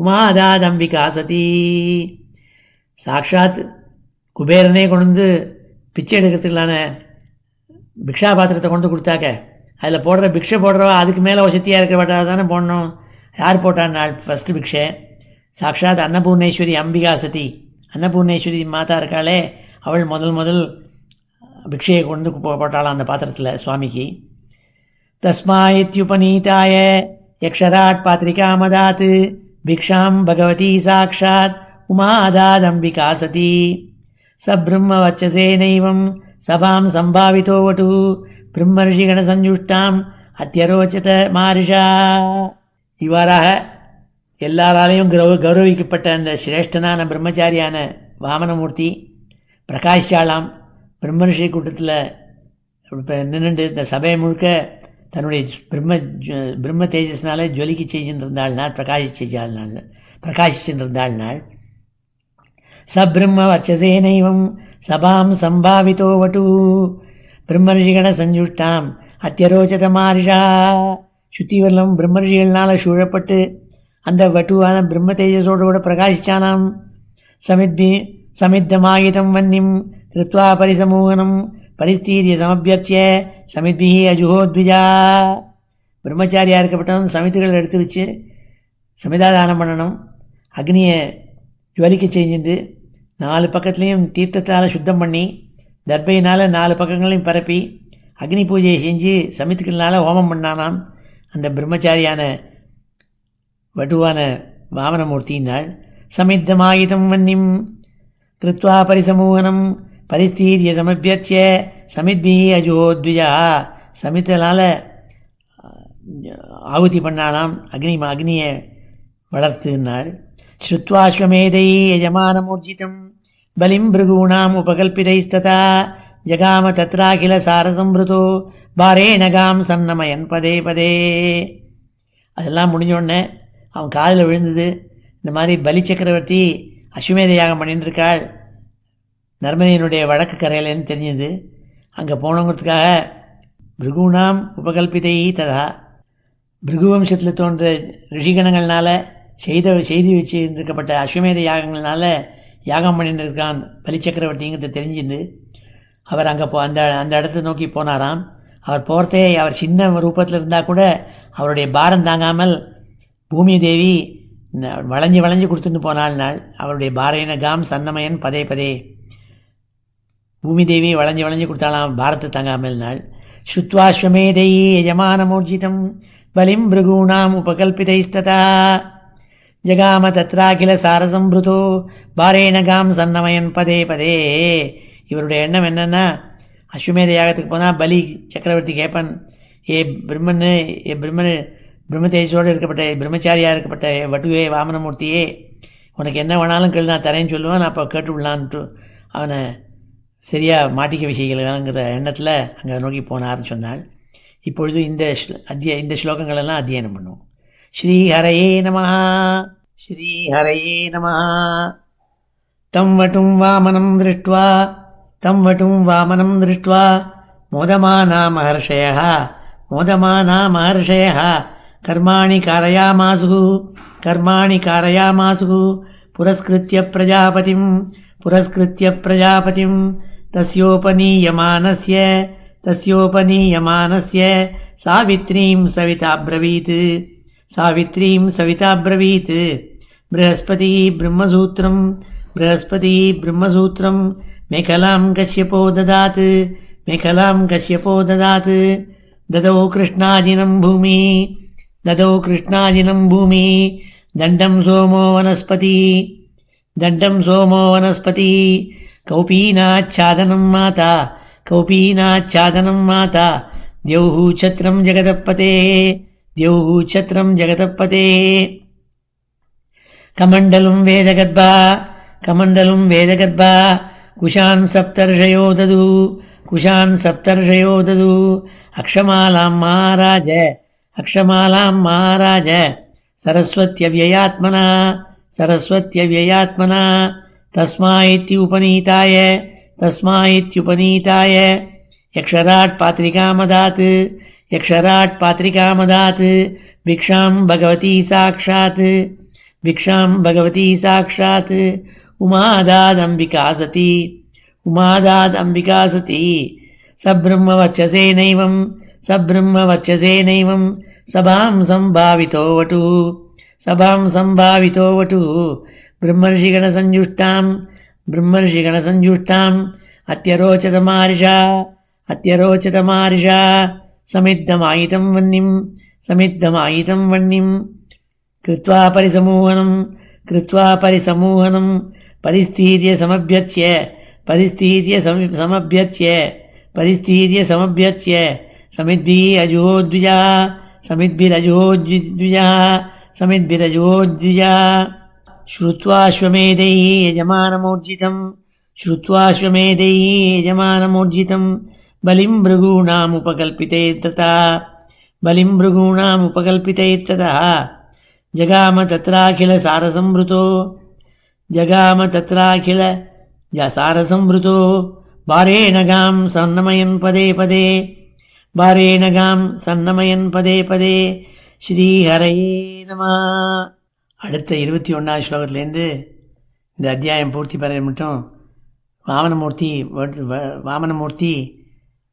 உமாதாத் அம்பிகா சதி. சாட்சாத் குபேரனே கொண்டு பிச்சை எடுக்கிறதுக்கான பிக்ஷா பாத்திரத்தை கொண்டு கொடுத்தாக்க அதில் போடுற பிக்ஷை போடுறவா அதுக்கு மேலே வசதியாக இருக்கிறவட்டா தானே போடணும். யார் போட்டான் நாள் ஃபஸ்ட்டு பிக்ஷை? சாட்சாத் அன்னபூர்ணேஸ்வரி அம்பிகா சதி. அன்னபூர்ணேஸ்வரி மாதா இருக்காளே, அவள் முதல் பிக்ஷையை கொண்டு போட்டாளாம் அந்த பாத்திரத்தில் சுவாமிக்கு. தஸ்மா இத்யுபநீதாய யக்ஷராட் பாத்ரிகாமதாத் பிக்ஷாம் பகவதி சாட்சாத் உமாதாத் அம்பிகா சதி. சப்ரம்ம வச்சசேனைவம் சபாம் சம்பாவிதோ வட்டு பிரம்மர்ஷிகண சஞ்சுஷ்டாம் அத்தியரோச்சத மாரிஷா. இவ்வாறாக எல்லாராலையும் கௌரவிக்கப்பட்ட அந்த சிரேஷ்டனான பிரம்மச்சாரியான வாமனமூர்த்தி பிரகாஷாலாம் பிரம்மர்ஷி கூட்டத்தில் இப்போ நின்றுண்டு இந்த சபையை முழுக்க தன்னுடைய பிரம்ம தேஜஸ்னால ஜொலிக்க செய்கின்றிருந்தாள் நாள், பிரகாசிச்சிருந்தாள் நாள். சப்ரம்ம வச்சசேனைவம் சபாம் சம்பாவிதோ வட்டு பிரம்மர்ஷிகண சஞ்சுஷ்டாம் அத்தியரோச்சத மாரிஷா. சுத்திவர்லம் பிரம்மர்ஷிகள்னால் சூழப்பட்டு அந்த வட்டுவான பிரம்ம தேஜஸோடு கூட பிரகாசிச்சானாம். சமித்தமாகிதம் வன்னிம் கிருத்வா பரிசமூகனம் பரிஸ்தீரிய சமபியர்ச்சிய சமித்பிஹி அஜுஹோத்விஜா. பிரம்மச்சாரியாக இருக்கப்பட்டவன் சமித்துகள் எடுத்து வச்சு சமிதாதானம் பண்ணணும். அக்னியை ஜுவலிக்க செஞ்சுட்டு 4 பக்கத்துலேயும் தீர்த்தத்தால் சுத்தம் பண்ணி தர்பையினால் 4 பக்கங்களையும் பரப்பி அக்னி பூஜையை செஞ்சு சமித்துக்கள்னால் ஹோமம் பண்ணானாம். அந்த பிரம்மச்சாரியான வட்டுவான வாமனமூர்த்தியினால் சமித்தமாகிதம் வன்னிம் கிருத்வா பரிசமூகனம் பரிஸ்தீரிய சமபியர்ச்சிய சமித்பிஹி அஜுஹோத்விஜா. சமித்தனால் ஆகுதி பண்ணாலாம், அக்னியை வளர்த்துனாள். ஸ்ருத்வாஸ்வமேதை யஜமானமூர்ஜிதம் பலிம் பிருகூணாம் உபகல்பிதைஸ்ததா ஜகாம தத்ராகில சாரசம்பிருதோ பாரேணகாம் சன்னமயன் பதே பதே. அதெல்லாம் முடிஞ்சோடனே அவன் காதில் விழுந்தது, இந்த மாதிரி பலி சக்கரவர்த்தி அஸ்வமேத யாகம் பண்ணிட்டு இருக்காள் நர்மதையினுடைய வடக்கு கரையிலன்னு தெரிஞ்சது. அங்கே போனோங்கிறதுக்காக பிருகுணாம் உபகல்பிதை ததா, பிருகுவம்சத்தில் தோன்ற ரிஷிகணங்கள்னால செய்தி வச்சு இருக்கப்பட்ட அஸ்வமேத யாகங்கள்னால யாகம் பண்ணிட்டு இருக்கான் பலி சக்கரவர்த்திங்கிறத தெரிஞ்சுன்னு அவர் அங்கே அந்த இடத்த நோக்கி போனாராம். அவர் போகிறதே அவர் சின்ன ரூபத்தில் இருந்தால் கூட அவருடைய பாரம் தாங்காமல் பூமி தேவி வளைஞ்சு கொடுத்துட்டு போனாள். அவருடைய பாரேனகாம் சன்னமயன் பதே பதே, பூமி தேவி வளைஞ்சு கொடுத்தாலாம் பாரத்தை தாங்காமல் நாள். ஸ்ருத்வாஸ்வமேதை யஜமானமூர்ஜிதம் பலிம் பிருகூணாம் உபகல்பிதைஸ்ததா ஜகாம தத்ராகில சாரசம்பிருதோ பாரேணகாம் சன்னமயன் பதே பதே. இவருடைய எண்ணம் என்னென்னா, அஸ்வமேத யாகத்துக்கு போனால் பலி சக்கரவர்த்தி கேட்பன், பிரம்மதேஜோடு இருக்கப்பட்ட பிரம்மச்சாரியாக இருக்கப்பட்ட வட்டுவே வாமனமூர்த்தியே, உனக்கு என்ன வேணாலும் கேள்வி நான் தரேன்னு சொல்லுவான், நான் அப்போ கேட்டு விடலான்ட்டு அவனை சரியாக மாட்டிக்க விஷயங்கள்ங்கிற எண்ணத்தில் அங்கே நோக்கி போனார்னு சொன்னாள். இப்பொழுது இந்த ஸ்லோகங்களெல்லாம் அத்தியனம் பண்ணுவோம். ஸ்ரீஹரயே நமஹ. ஸ்ரீஹரயே நமஹ. தம் வட்டும் வாமனம் திருஷ்ட்வா மோதமானா மஹர்ஷயः கர்மாணி காரயாமாசு புரஸ்கிருத்ய பிரஜாபதிம் தஸ்யோபனீயமானஸ்ய சாவித்ரீம் சவிதாப்ரவீத் ப்ரஹஸ்பதி பிரம்மசூத்திரம் மேகலாம் கஷ்யபோ ததாத் ददौ कृष्णाजिनं भूमि दण्डं सोमो वनस्पति कौपीनाच्छादनं माता द्यौः छत्रं जगदपते कमण्डलं वेदगर्भा कुशान् सप्तर्षयो ददु अक्षमालां महाराज सरस्वत्यव्ययात्मना तस्माइत्युपनीताय यक्षराट् पात्रिकामदात् भिक्षां भगवती साक्षात् उमादादम्बिका सती सब्रह्मवर्चसेनैवं सभां संभावितो वटुः ब्रह्मर्षिगणसंजुष्टां अत्यरोचतमारिषा समिद्धमायितं वह्निं कृत्वा परिसमूहनं परिस्थीर्य समभ्यच्य समिद्भिरजुहोद्विजा श्रुत्वाश्वमेधैः यजमानमूर्जितं बलिं भृगूणामुपकल्पितैर्ततः जगाम तत्राखिल सारसंभृतो बारेणगां सन्नमयन् पदे पदे ஸ்ரீஹரயே நம. அடுத்த 21வது ஸ்லோகத்திலேருந்து இந்த அத்தியாயம் பூர்த்தி பெற மட்டும் வாமனமூர்த்தி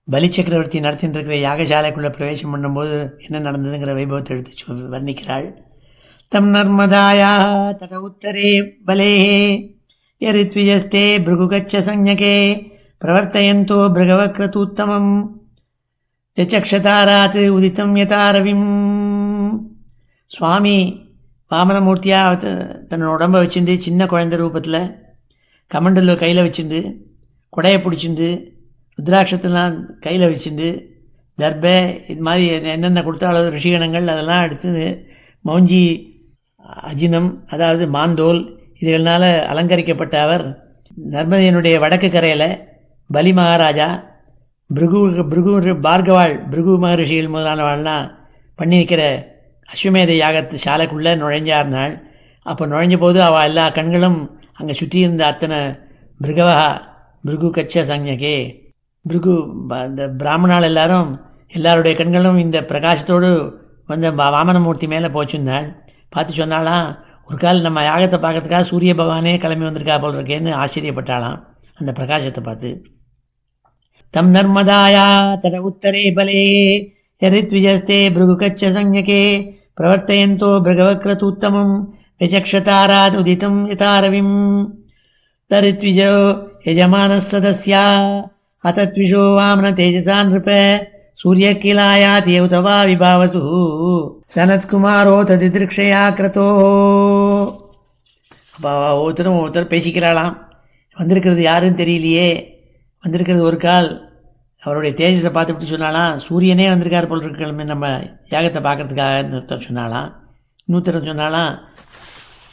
பலி சக்கரவர்த்தி நடத்தின்னு இருக்கிற யாகசாலைக்குள்ளே பிரவேசம் பண்ணும்போது என்ன நடந்ததுங்கிற வைபவத்தை எடுத்து வர்ணிக்கிறாள். தம் நர்மதாயா தட உத்தரே பலே யரித்விஜஸ்தே பிருகுகச்ச சஞ்ஞகே பிரவர்த்தயந்தோ பிருகவக்ரதூத்தமம் யச்சக்ஷதாராத் உதித்தம் யதாரவிம். சுவாமி வாமனமூர்த்தியாக தன்னோட உடம்பை வச்சுட்டு சின்ன குழந்தை ரூபத்தில் கமண்டலில் கையில் வச்சுட்டு கொடையை பிடிச்சிட்டு ருத்ராட்சத்தெல்லாம் கையில் வச்சுட்டு தர்பை இது மாதிரி என்னென்ன கொடுத்தாலும் ரிஷிகணங்கள் அதெல்லாம் எடுத்து மௌஞ்சி அஜினம் அதாவது மாந்தோல் இதுகளால் அலங்கரிக்கப்பட்ட அவர் நர்மதையினுடைய வடக்கு கரையில் பலி மகாராஜா பிருகு பார்கவாள் பிருகு மகரிஷிகள் முதலானவாள்லாம் பண்ணி வைக்கிற அஸ்வமேத யாகத்து சாலைக்குள்ளே நுழைஞ்சார் நாள். அப்போ நுழைஞ்ச போது அவள் எல்லா கண்களும் அங்கே சுற்றி இருந்த அத்தனை பிருகு கச்ச சஞ்ஞகே பிருகு இந்த பிராமணால் எல்லாருடைய கண்களும் இந்த பிரகாசத்தோடு வந்த வாமனமூர்த்தி மேலே போச்சுன்னாள். பார்த்து சொன்னாலாம், ஒரு கால் நம்ம யாகத்தை பார்க்கறதுக்காக சூரிய பகவானே கிளம்பி வந்திருக்கா போல் இருக்கேன்னு ஆச்சரியப்பட்டாளாம் அந்த பிரகாசத்தை பார்த்து. தம் நர்மதாயா தட உத்தரே பலே யரித்விஜஸ்தே பிருகுகச்ச சஞ்ஞகே பிரவர்த்தயந்தோ பிருகவக்ரதூத்தமம் விசக்ஷதாராத் உதிதம் யதாரவிம் தரித்விஜோ யஜமானः சதஸ்யா அத்தத்விஷோ வாமன தேஜசா நிருப சூரியகிலாயாத் யௌதவா விபாவசு சனத்குமாரோ ததிதிருக்ஷயா கிரதோ. அப்போ ஒருத்தர் பேசிக்கிறாளாம், வந்திருக்கிறது யாருன்னு தெரியலையே, வந்திருக்கிறது ஒரு கால் அவருடைய தேஜஸை பார்த்துட்டு சொன்னாலாம், சூரியனே வந்திருக்கார் போல் இருக்கணுமே நம்ம யாகத்தை பார்க்கறதுக்காக சொன்னாலாம். இன்னொருத்தர் சொன்னாலாம்,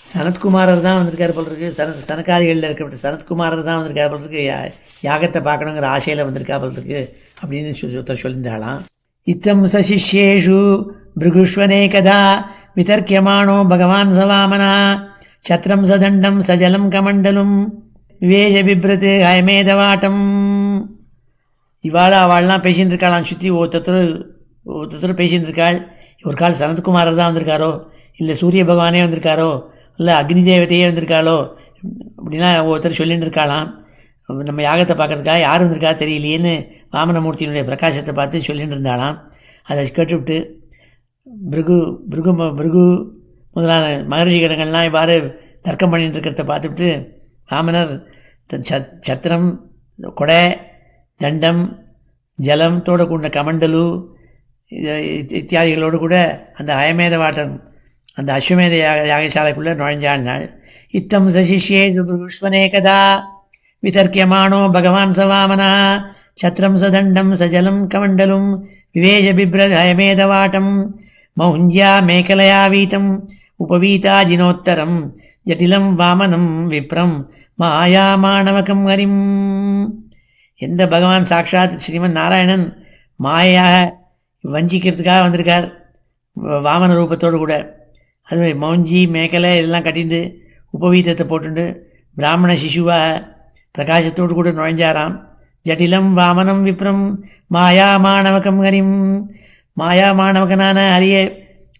சனத்குமாரர் தான் வந்திருக்கார் போல் இருக்கு, சனக்காதிகளில் இருக்கப்பட்ட சனத்குமாரர் தான் வந்திருக்கார் போல் இருக்கு, யாகத்தை பார்க்கணுங்கிற ஆசையில் வந்திருக்கா போல் இருக்கு அப்படின்னு சொல்லியிருந்தாலாம். இத்தம் சசிஷ்யேஷு பிருகுஷ்வனேகதா விதர்க்கியமானோ பகவான் சவாமனா சத்ரம் சதண்டம் சஜலம் கமண்டலும் விவேஜ பிப்ரத்து ஹயமேதவாட்டம். அவள்லாம் பேசின்னு இருக்காளாம், சுற்றி ஒருத்தர் பேசின்னு இருக்காள். ஒரு கால் சனத்குமாரர் தான் வந்திருக்காரோ, இல்லை சூரிய பகவானே வந்திருக்காரோ, இல்லை அக்னி தேவதையே வந்திருக்காளோ அப்படின்னா ஒருத்தர் சொல்லிட்டு இருக்காளாம். நம்ம யாகத்தை பார்க்கறதுக்காக யார் வந்திருக்கா தெரியலையேன்னு வாமனமூர்த்தியினுடைய பிரகாசத்தை பார்த்து சொல்லிட்டு இருந்தாலாம். அதை கேட்டுவிட்டு பிருகு முதலான மகரிஷி கடங்கள்லாம் இவ்வாறு தர்க்கம் பண்ணிட்டு இருக்கிறத பார்த்துவிட்டு வாமனர் சத்திரம் கொடை தண்டம் ஜலத்தோடு கூடின கமண்டலு இத்தியாதிகளோடு கூட அந்த அயமேத வாட்டம் அந்த அஸ்வமேத யாகசாலைக்குள்ளே நுழைஞ்சாள் நாள். இத்தம் சசிஷ்யே புஷ்வனேகதா விதர்க்கியமானோ பகவான் சவாமனா சத்ரம் சதண்டம் சஜலம் கமண்டலும் விவேஜ பிப்ரத் அயமேத வாட்டம் மௌஞ்சியா மேகலையா வீதம் உபவீதா ஜினோத்தரம் ஜட்டிலம் வாமனம் விப்ரம் மாயா மாணவகம் ஹரிம். எந்த பகவான் சாட்சாத் ஸ்ரீமன் நாராயணன் மாயாக வஞ்சிக்கிறதுக்காக வந்திருக்கார் வாமன ரூபத்தோடு கூட, அது மௌஞ்சி மேக்கலை இதெல்லாம் கட்டிட்டு உபவீதத்தை போட்டுண்டு பிராமண சிசுவாக பிரகாசத்தோடு கூட நுழைஞ்சாராம். ஜட்டிலம் வாமனம் விப்ரம் மாயா மாணவகம் ஹரிம். மாயா மாணவகனான ஹரிய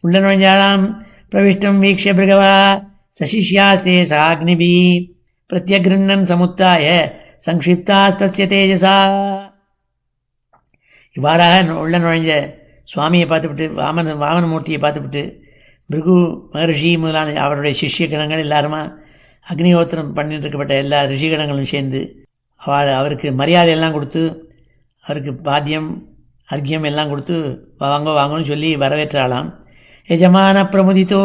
உள்ள நுழைஞ்சாராம். பிரவிஷ்டம் வீக்ஷ பிருகவா சசிஷ்யாஸ்தே சாக்னிபி பிரத்யகிருண்ணன் சமுத்தாய சங்கிப்தா தஸ்ய தேஜசா. இவ்வாறாக உள்ள நுழைஞ்ச சுவாமியை பார்த்துவிட்டு வாமனமூர்த்தியை பார்த்துவிட்டு பிருகு மகரிஷி முதலான அவருடைய சிஷ்ய கணங்கள் எல்லாருமா அக்னிஹோத்திரம் பண்ணிட்டு இருக்கப்பட்ட எல்லா ரிஷிகணங்களும் சேர்ந்து அவருக்கு மரியாதையெல்லாம் கொடுத்து அவருக்கு பாத்தியம் அர்க்கியம் எல்லாம் கொடுத்து வாங்கன்னு சொல்லி வரவேற்றாலாம். யஜமான பிரமுதித்தோ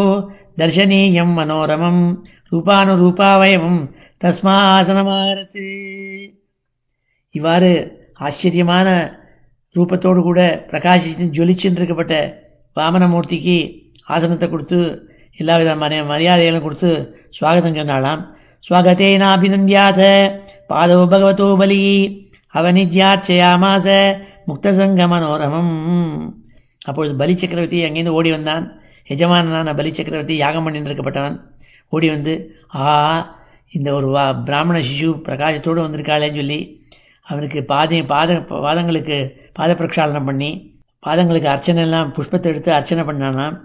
தர்ஷனீயம் மனோரமம் ரூபானுரூபாவயமும் தஸ்மா ஆசனமாகரத்து. இவ்வாறு ஆச்சரியமான ரூபத்தோடு கூட பிரகாசித்து ஜொலிச்சுன்னு இருக்கப்பட்ட வாமனமூர்த்திக்கு ஆசனத்தை கொடுத்து எல்லா விதமான மரியாதைகளும் கொடுத்து சுவாகதம் சொன்னாலாம். ஸ்வாகத்தேனாபிநந்தியாத பாதோ பகவதோ பலி அவனித்யாச்சயாமாச முக்தசங்க மனோரமம். அப்பொழுது பலி சக்கரவர்த்தி அங்கேருந்து ஓடி வந்தான். எஜமானனான பலி சக்கரவர்த்தி யாகம் பண்ணிட்டு இருக்கப்பட்டவன் ஓடி வந்து, இந்த ஒரு பிராமண சிசு பிரகாசத்தோடு வந்திருக்காளேன்னு சொல்லி அவனுக்கு பாதங்களுக்கு பாத பிரக்ஷாலனம் பண்ணி பாதங்களுக்கு அர்ச்சனை எல்லாம் புஷ்பத்தை எடுத்து அர்ச்சனை பண்ணானாம்.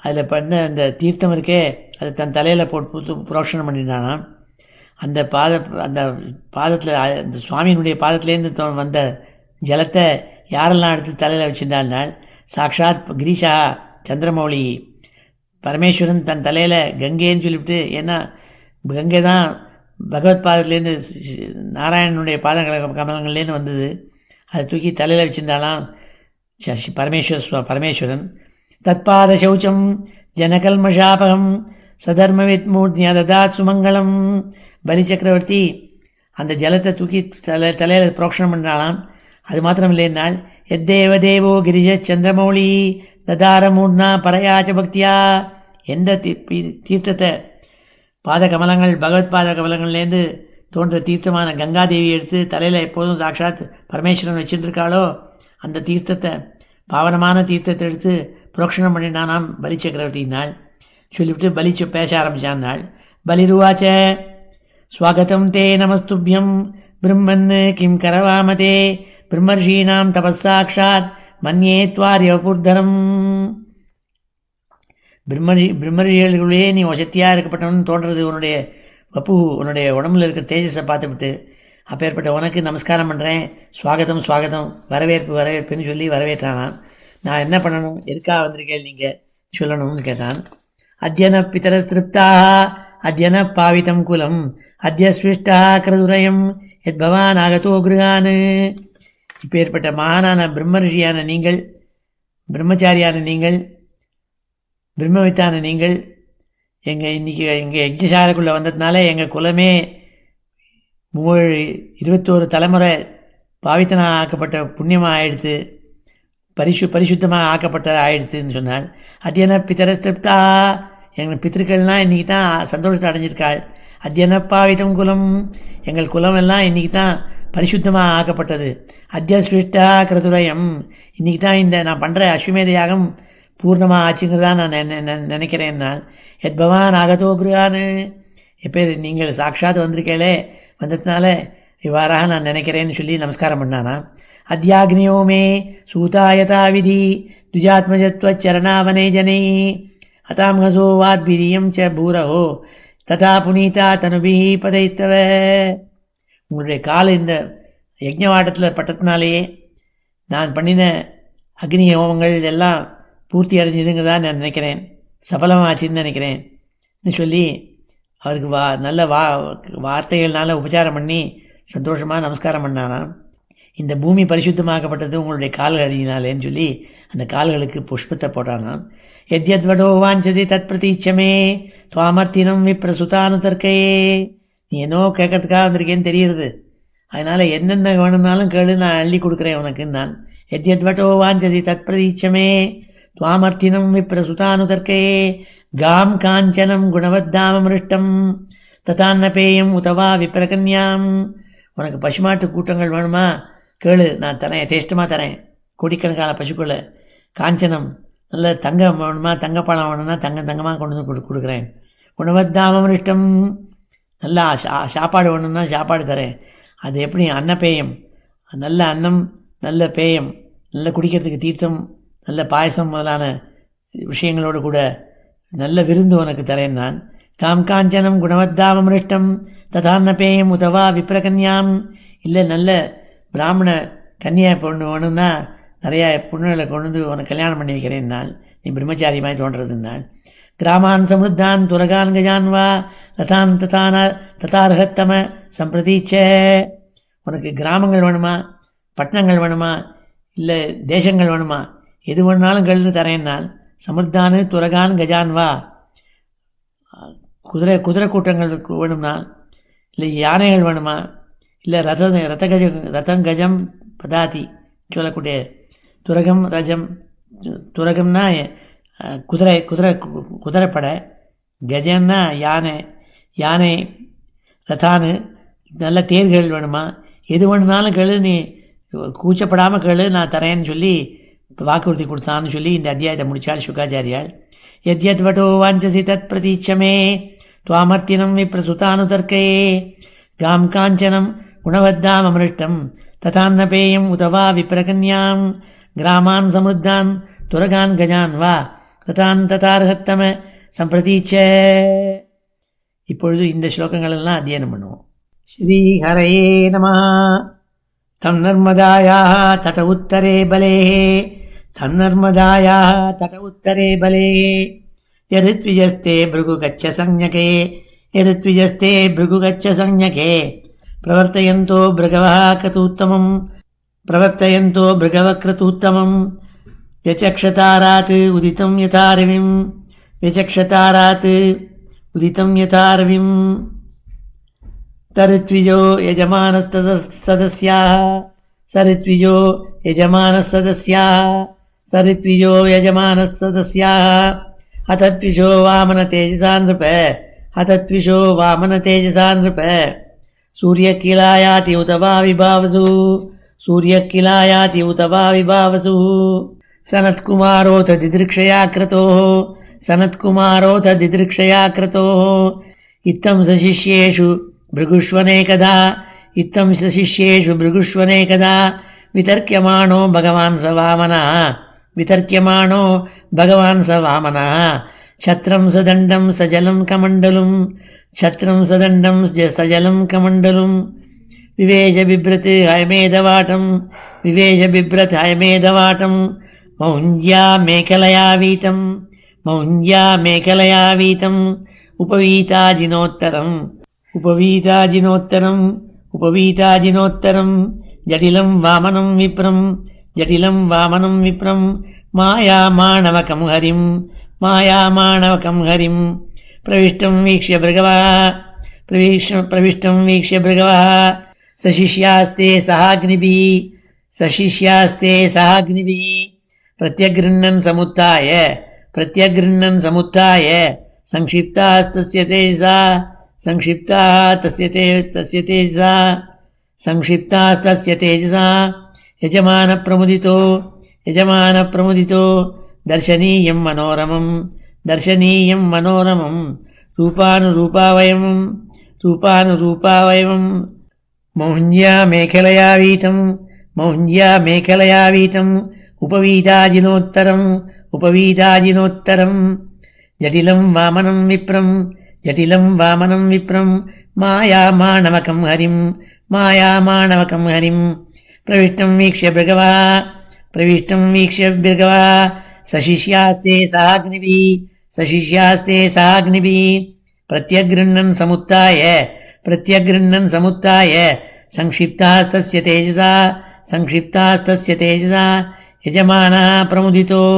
அதில் பண்ண அந்த தீர்த்தம் இருக்கே அதை தன் தலையில் போட்டு புரோஷனம் பண்ணிட்டானாம். அந்த பாதத்தில் அந்த சுவாமியினுடைய பாதத்துலேருந்து வந்த ஜலத்தை யாரெல்லாம் எடுத்து தலையில் வச்சுட்டானால் சாக்ஷாத் கிரீஷா சந்திரமௌலி பரமேஸ்வரன் தன் தலையில் கங்கைன்னு சொல்லிவிட்டு, ஏன்னா கங்கை தான் பகவத் பாதத்துலேருந்து நாராயணனுடைய கமலங்கள்லேருந்து வந்தது, அதை தூக்கி தலையில் வச்சுருந்தாலாம் பரமேஸ்வரன். தத்பாத சௌச்சம் ஜனகல்மஷாபகம் சதர்மவித் மூர்த்தியா ததாத் சுமங்கலம். பலி சக்கரவர்த்தி அந்த ஜலத்தை தூக்கி தலையில் புரோக்ஷனம் பண்ணாலாம். அது மாத்திரம் இல்லைன்னால் எத்தேவதேவோ கிரிஜச்சந்திரமௌலி ததாரமூர்ணா பரயாச்ச பக்தியா. எந்த தீர்த்தத்தை பாதகமலங்கள் பகவத் பாத கமலங்கள்லேருந்து தோன்ற தீர்த்தமான கங்காதேவி எடுத்து தலையில் எப்போதும் சாட்சாத் பரமேஸ்வரன் வச்சுருக்காளோ அந்த தீர்த்தத்தை பாவனமான தீர்த்தத்தை எடுத்து புரோக்ஷணம் பண்ணினானாம் பலி சக்கரவர்த்தினாள். சொல்லிவிட்டு பலிச்சு பேச ஆரம்பித்தான் நாள். பலிருவாச்ச ஸ்வாகதம் தே நமஸ்துபியம் பிரம்மன் கிம் கரவாமதே பிரம்மர்ஷீனாம் தபஸாட்சாத் மன்யே துவாரியபூர்தரம். பிரம்மரிகளுக்குள்ளேயே நீ வசத்தியாக இருக்கப்பட்டவன் தோன்றது உன்னுடைய வப்பு, உன்னுடைய உடம்புல இருக்கிற தேஜஸை பார்த்துவிட்டு அப்பேற்பட்ட உனக்கு நமஸ்காரம் பண்ணுறேன், ஸ்வாகதம் ஸ்வாகதம், வரவேற்பு வரவேற்புன்னு சொல்லி வரவேற்றானான். நான் என்ன பண்ணணும், எதுக்காக வந்திருக்கேன் நீங்கள் சொல்லணும்னு கேட்டான். அத்யன பிதர திருப்தாக அத்யன பாவிதம் குலம் அத்ய ஸ்விஷ்டா கிரதுரயம் எத் பவான் ஆகத்தோ கிருகானு. இப்போ ஏற்பட்ட மகானான பிரம்மரிஷியான நீங்கள், பிரம்மச்சாரியான நீங்கள், பிரம்மவித்தான நீங்கள் இன்றைக்கி எங்கள் யஜ்ஞசாலைக்குள்ளே வந்ததுனால எங்கள் குலமே 21 தலைமுறை பாவித்தனாக ஆக்கப்பட்ட புண்ணியமாக ஆயிடுத்து, பரிசுத்தமாக ஆக்கப்பட்ட ஆயிடுத்துன்னு சொன்னால். அத்தியன பிதர திருப்தா, எங்கள் பித்திருக்கள்லாம் இன்றைக்கி தான் சந்தோஷத்தை அடைஞ்சிருக்காள். அத்தியன பாவிதம் குலம், எங்கள் குலம் எல்லாம் இன்றைக்கி தான் பரிசுத்தமாக ஆக்கப்பட்டது. அத்திய ஸ்விஷ்டா கிரதுரயம், இன்றைக்கி தான் இந்த நான் பண்ணுற அஸ்வமேத யாகம் பூர்ணமாக ஆச்சுங்கிறதா நான் நினைக்கிறேன்னா. எத் பவான் ஆகதோ குருகானு, எப்போ நீங்கள் சாட்சாத் வந்திருக்கேளே, வந்ததுனால இவ்வாறாக நான் நினைக்கிறேன்னு சொல்லி நமஸ்காரம் பண்ணானா. அத்யாக்னியோ மே சூதாயதா விதி துஜாத்மஜத்வச்சரணாவனே ஜனை அதாம்ஹசோ வாத்பிரியம் ச பூரஹோ ததா புனீதா தனுபி பதைத்தவ. உங்களுடைய கால இந்த யஜ்ஞவாட்டத்தில் பட்டத்தினாலேயே நான் பண்ணின அக்னி ஹோமங்கள் எல்லாம் பூர்த்தி அடைஞ்சதுங்கிறதா நான் நினைக்கிறேன், சபலமாச்சுன்னு நினைக்கிறேன்னு சொல்லி அவருக்கு நல்ல வார்த்தைகள்னால உபச்சாரம் பண்ணி சந்தோஷமாக நமஸ்காரம் பண்ணானாம். இந்த பூமி பரிசுத்தமாக்கப்பட்டது உங்களுடைய கால்கள் அறியினாலேன்னு சொல்லி அந்த கால்களுக்கு புஷ்பத்தை போட்டானாம். எத்யத்வடோ வாஞ்சதி தத் பிரதீட்சமே துவாமர்த்தினம் விப்ரசுதானுதற்கையே. நீ என்னோ கேட்கறதுக்காக வந்திருக்கேன்னு தெரியுறது, அதனால் என்னென்ன வேணும்னாலும் கேளு, நான் அள்ளி கொடுக்குறேன் உனக்குன்னு நான். எத்யத்வடோ வாஞ்சதி தத் பிரதீட்சமே துவாமர்த்தினம் விப்ரசுதானுதற்கையே காம் காஞ்சனம் குணவத்தாமமிருஷ்டம் ததான்னபேயம் உதவா விப்ரகன்யாம். உனக்கு பசுமாட்டு கூட்டங்கள் வேணுமா கேளு, நான் தரேன், யதேஷ்டமாக தரேன். கோடிக்கணக்கான பசுக்களை. காஞ்சனம் நல்ல தங்கம் வேணுமா, தங்கப்பழம் வேணும்னா தங்கமாக கொண்டு வந்து கொடுக்குறேன். குணவத்தாமமிருஷ்டம் நல்லா சாப்பாடு வேணும்னா சாப்பாடு தரேன். அது எப்படி அன்னப்பேயம், நல்ல அன்னம், நல்ல பேயம், நல்ல குடிக்கிறதுக்கு தீர்த்தம், நல்ல பாயசம் முதலான விஷயங்களோடு கூட நல்ல விருந்து உனக்கு தரேன் நான். காம் காஞ்சனம் குணவத்தாமமிருஷ்டம் ததான்னபேயம் உதவா விப்ரகன்யாம். இல்லை நல்ல பிராமண கன்னியா பொண்ணு வேணும்னா நிறையா பொண்ணுகளை கொண்டு வந்து உனக்கு கல்யாணம் பண்ணி வைக்கிறேன் நான், நீ பிரம்மச்சாரி மாதிரி தோன்றதுன்னான். கிராமான் சமுத்தான் துரகான் கஜான் வா ததான் ததார்ஹத்தம சம்பிரதீச்ச. உனக்கு கிராமங்கள் வேணுமா, பட்டணங்கள் வேணுமா, இல்லை தேசங்கள் வேணுமா, எது வேணுனாலும் கழுந்து தரேன் நான். சமுர்தானு துரகான் கஜான் வா, குதிரை கூட்டங்களுக்கு வேணும்னா, இல்லை யானைகள் வேணுமா, இல்லை ரதம் கஜம் பதாதி சொல்லக்கூடிய துரகம் ரஜம். துரகம்னா குதிரைப்படை, கஜம்னா யானை ரதானு நல்ல தேர்கள் வேணுமா, எது வேணுனாலும் கேளு, நீ கூச்சப்படாமல் கேளு, நான் தரேன்னு சொல்லி வாக்குறுதி கொடுத்தான்னு சொல்லி இந்த அத்தியாயத்தை முடித்தாள் சுகாச்சாரியால். எத்யத்வடோ வாஞ்சசி தத் பிரதீட்சமே துவாமர்த்தினம் விப்ரசுதானுதர்க்கையே காம் காஞ்சனம் குணவத்தாம் அமிருஷ்டம் ததான்னபேயம் உதவா விப்ரகன்யாம் கிராமான் சமுத்தான் துரகான் கஜான் வா ததார்ஹத்தம சம்பிரதீச்ச. இப்பொழுது இந்த ஸ்லோகங்களெல்லாம் அத்தியனம் பண்ணுவோம். ஸ்ரீ ஹரயே நமः. தம் நர்மதாயாः தட உத்தரே பலேः தன்னர்மதாயாः தட உத்தரே பலேः யருத்விஜஸ்தே பிருகுகச்ச சஞ்ஞகே யருத்விஜஸ்தே பிருகுகச்ச சஞ்ஞகே பிரவர்த்தயந்தோ பிருகவः கிருதூத்தமம் பிரவர்த்தயந்தோ பிருகவः கிருதூத்தமம் யசக்ஷதாராத் உதிதம் யதாரவிம் யசக்ஷதாராத் உதிதம் யதாரவிம் தருத்விஜோ யஜமானஸ்ததஸ்யாः சரித்விஜோ யஜமானः சதஸ்யாः சரித்விஜோ யஜமானः சதஸ்யாः ஹதத்விஷோ வாமன தேஜசா நிருப ஹதத்விஷோ வாமன தேஜசா நிருப சூரியக்கிலாயாதி உத வா விபாவசு சூரியக்கிலாயாதி உத வா விபாவசு சனத்குமாரோத திதிருக்ஷயா க்ரதோः சனத்குமாரோத திதிருக்ஷயா க்ரதோः இத்தம் சசிஷ்யேஷு भृगुष्वनेकदा इत्थं सशिष्येषु भृगुष्वनेकदा वितर्क्यमाणो भगवान् स वामनः वितर्क्यमाणो भगवान् स वामनः छत्रं सदण्डं सजलं कमण्डलुं छत्रं सदण्डं सजलं कमण्डलुं विवेश बिभ्रत् हयमेधवाटं विवेश बिभ्रत् हयमेधवाटं मौञ्ज्या मेखलया वीतम् उपवीताजिनोत्तरं जटिलं वामनं विप्रं मायामाणवकं हरिं प्रविष्टं वीक्ष्य भृगवः सशिष्यास्ते सहाग्निभिः प्रत्यगृह्णन् समुत्थाय संक्षिप्तास्तस्य तेजसा यजमानप्रमुदितो दर्शनीयं मनोरमं रूपानुरूपावयवं मौञ्ज्या मेखलया वीतम् उपवीताजिनोत्तरं जटिलं वामनं विप्रं मायामाणवकं हरिं प्रविष्टं वीक्ष्य भृगवः सशिष्यास्ते सहाग्निभिः प्रत्यगृह्णन् समुत्थाय संक्षिप्तास्तस्य तेजसा यजमानः प्रमुदितो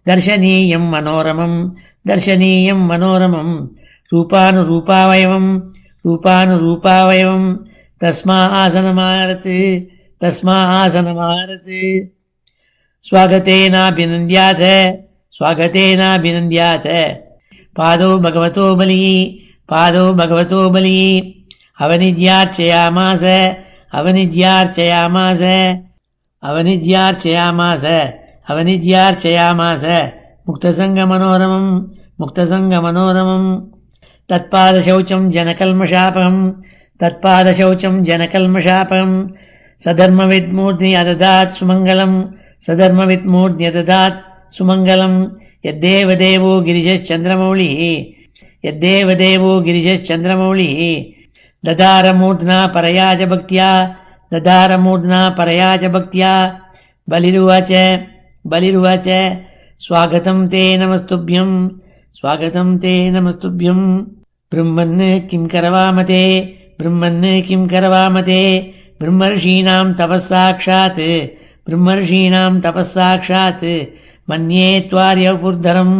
दर्शनीयं मनोरमं रूपानुरूपावयवं तस्मा आसनमारत् स्वागतेनाभिनन्द्यात् पादौ भगवतो बलिः अवनिज्यार्चयामास मुक्तसङ्गमनोरमं तत्पादशौचं जनकल्मषापहं सधर्मविद्मूर्ध्नि अददात् सुमङ्गलं यद्देवदेवो गिरिशश्चन्द्रमौलिः ददारमूर्ध्ना परया च भक्त्या बलिरुवाच स्वागतं ते नमस्तुभ्यं ब्रह्मन् किं करवामते ब्रह्मर्षीणां तपस्साक्षात् मन्ये त्वार्यवपुर्धरम्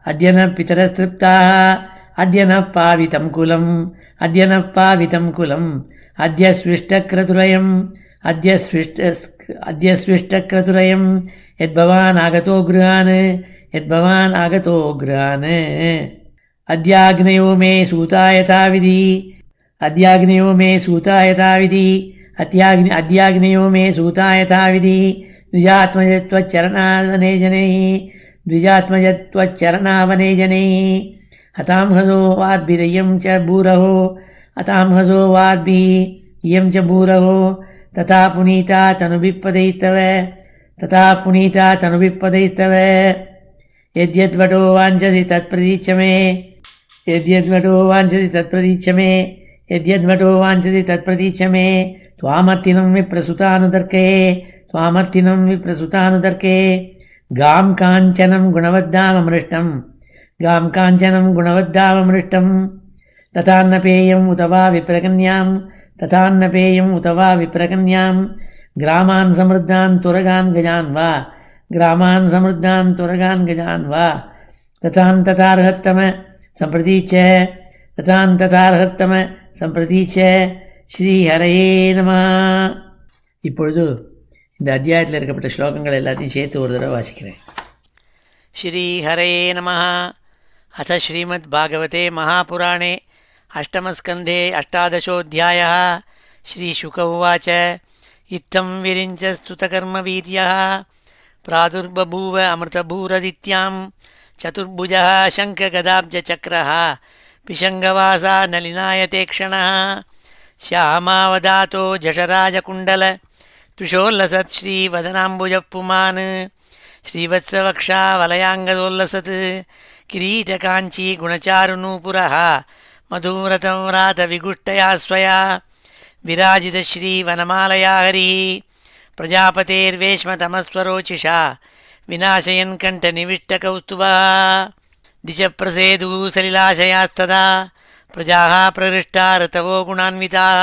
अद्य न पितरस्तृप्ताः अद्य न पावितं कुलम् अद्य स्विष्टक्रतुरयं यद्भवान् आगतो गृहान् अद्याग्नयो मे सूता यथा विधि द्विजात्मजत्वच्चरणावनेजनैः हतांहसो वाद्भिरियं च भूरहो तथा पुनीता तनुभिप्पदैस्तव यद्यद्वटो वाञ्छति तत्प्रतीच्छ मे त्वामर्तिनं विप्रसुतानुदर्के गां काञ्चनं गुणवद्दाममृष्टं तथान्नपेयम् उत वा विप्रकन्यां ग्रामान् समृद्धान् तुरगान् ग्रामान् समृद्धान् तुरगान् गजान् वा तथान् तथार्हत्तम सम्प्रतीच्य तथान् तथार्हत्तम सम्प्रतीच्य ஸ்ரீஹரையே நமः. இப்பொழுது இந்த அத்தியாயத்தில் இருக்கப்பட்ட ஸ்லோகங்கள் எல்லாத்தையும் சேர்த்து ஒரு தடவை வாசிக்கிறேன். श्रीहरये नमः. अथ श्रीमद्भागवते महापुराणे अष्टमस्कन्धे अष्टादशोऽध्यायः. श्रीशुक उवाच इत्थं विरिञ्च स्तुतकर्मवीर्यः प्रादुर्बभूव अमृतभूरदित्यां चतुर्भुजः शङ्खगदाब्जचक्रः पिशङ्गवासा नलिनायते क्षणः श्यामावदातो जठराजकुण्डल त्रिशोल्लसत् श्रीवदनाम्बुजः पुमान् श्रीवत्सवक्षा वलयाङ्गदोल्लसत् किरीटकाञ्ची गुणचारुनूपुरः मधुव्रतं व्रातविगुष्टया स्वया विराजितश्रीवनमालया हरिः प्रजापतेर्वेश्मतमस्वरोचिषा विनाशयन् कण्ठनिविष्टकौस्तुभः दिशप्रसेदुः सलिलाशयास्तदा प्रजाः प्रहृष्टा ऋतवो गुणान्विताः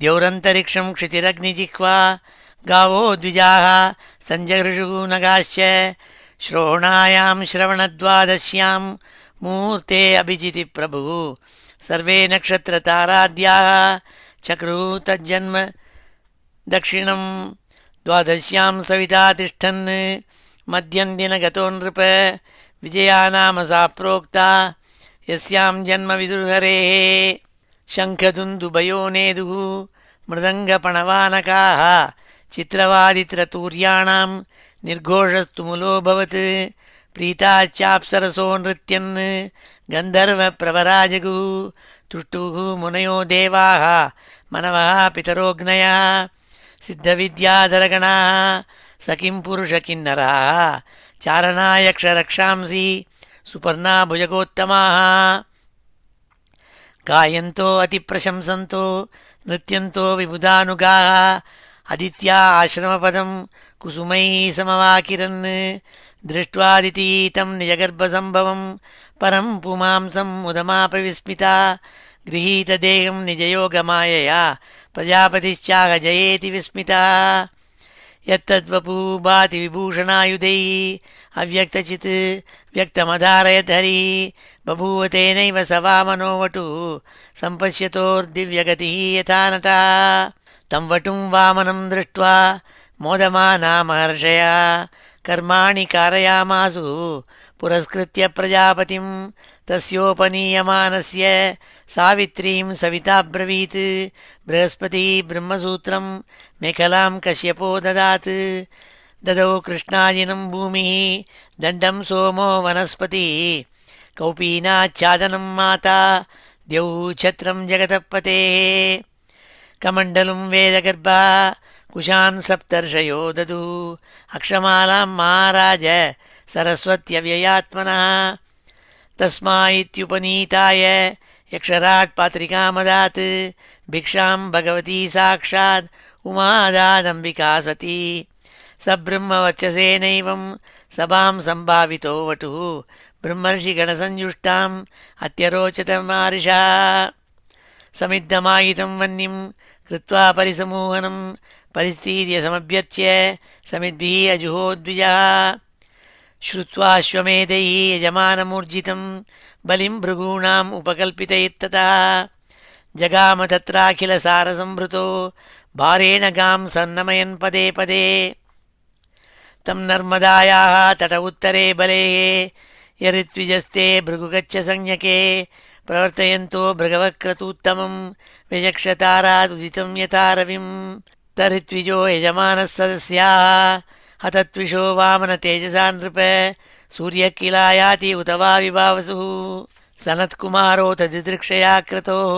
द्यौरन्तरिक्षं क्षितिरग्निजिह्वा गावो द्विजाः सञ्जगृषुः नगाश्च श्रोणायां श्रवणद्वादश्यां मुहूर्ते अभिजितिप्रभुः सर्वे नक्षत्रताराद्याः चक्रुः तज्जन्म दक्षिणं द्वादश्यां सविता तिष्ठन् मध्यन्दिनगतो नृप विजया नाम सा प्रोक्ता यस्यां जन्म विदुर्हरेः शङ्खदुन्दुभयो नेदुः मृदङ्गपणवानकाः चित्रवादित्रतूर्याणां निर्घोषस्तुमुलोऽभवत् प्रीताच्चाप्सरसो नृत्यन् गन्धर्वप्रवराजगुः तुष्टुः मुनयो देवाः मनवः पितरोऽग्नयः सिद्धविद्याधरगणाः सखिं पुरुषकिन्नराः चारणायक्षरक्षांसि सुपर्णा भुजगोत्तमाः गायन्तो अतिप्रशंसन्तो नृत्यन्तो विबुधानुगाः अदित्या आश्रमपदं कुसुमैः समवाकिरन् दृष्ट्वादितीतं निजगर्भसम्भवं परं पुमांसं मुदमापविस्मिता गृहीतदेहं निजयोगमायया प्रजापतिश्चागजयेति विस्मिता यत्तद्वपु भाति विभूषणायुधैः अव्यक्तचित् व्यक्तमधारयत् हरिः बभूव तेनैव स वामनो वटुः सम्पश्यतोर्दिव्यगतिः यथा नटः तं वटुं वामनं दृष्ट्वा मोदमाना महर्षया कर्माणि कारयामासु पुरस्कृत्य प्रजापतिं तस्योपनीयमानस्य सावित्रीं सविताब्रवीत् बृहस्पतिः ब्रह्मसूत्रं मेखलां कश्यपो ददात् ददौ कृष्णाजिनं भूमिः दण्डं सोमो वनस्पतिः कौपीनाच्छादनं माता द्यौः छत्रं जगतपतेः कमण्डलुं वेदगर्भा कुशान् सप्तर्षयो ददुः अक्षमालां महाराज सरस्वत्यव्ययात्मनः तस्मा इत्युपनीताय यक्षराट् पात्रिकामदात् भिक्षां भगवती साक्षात् उमादादम्बिका सती सब्रह्मवक्षसेनैवं सभां सम्भावितो वटुः ब्रह्मर्षिगणसंयुष्टाम् अत्यरोचतमारिषा समिद्धमायितं वह्निं कृत्वा परिसमूहनं परिस्तीर्य समभ्यर्च्य समिद्भिः अजुहोद्विजः श्रुत्वाश्वमेधैः यजमानमूर्जितं बलिं भृगूणाम् उपकल्पितैर्ततः जगाम तत्राखिलसारसंभृतो भारेण गां सन्नमयन् पदे पदे तं नर्मदायाः तट उत्तरे बलेः यरित्विजस्ते भृगुगच्छ संज्ञके प्रवर्तयन्तो भृगवक्रतूत्तमं व्यजक्षतारादुदितं यथा रविं तरित्विजो यजमानः सदस्याः हतत्विषो वामन तेजसा नृप सूर्यः किला याति उत वा विभावसुः सनत्कुमारोऽथ दिदृक्षया क्रतोः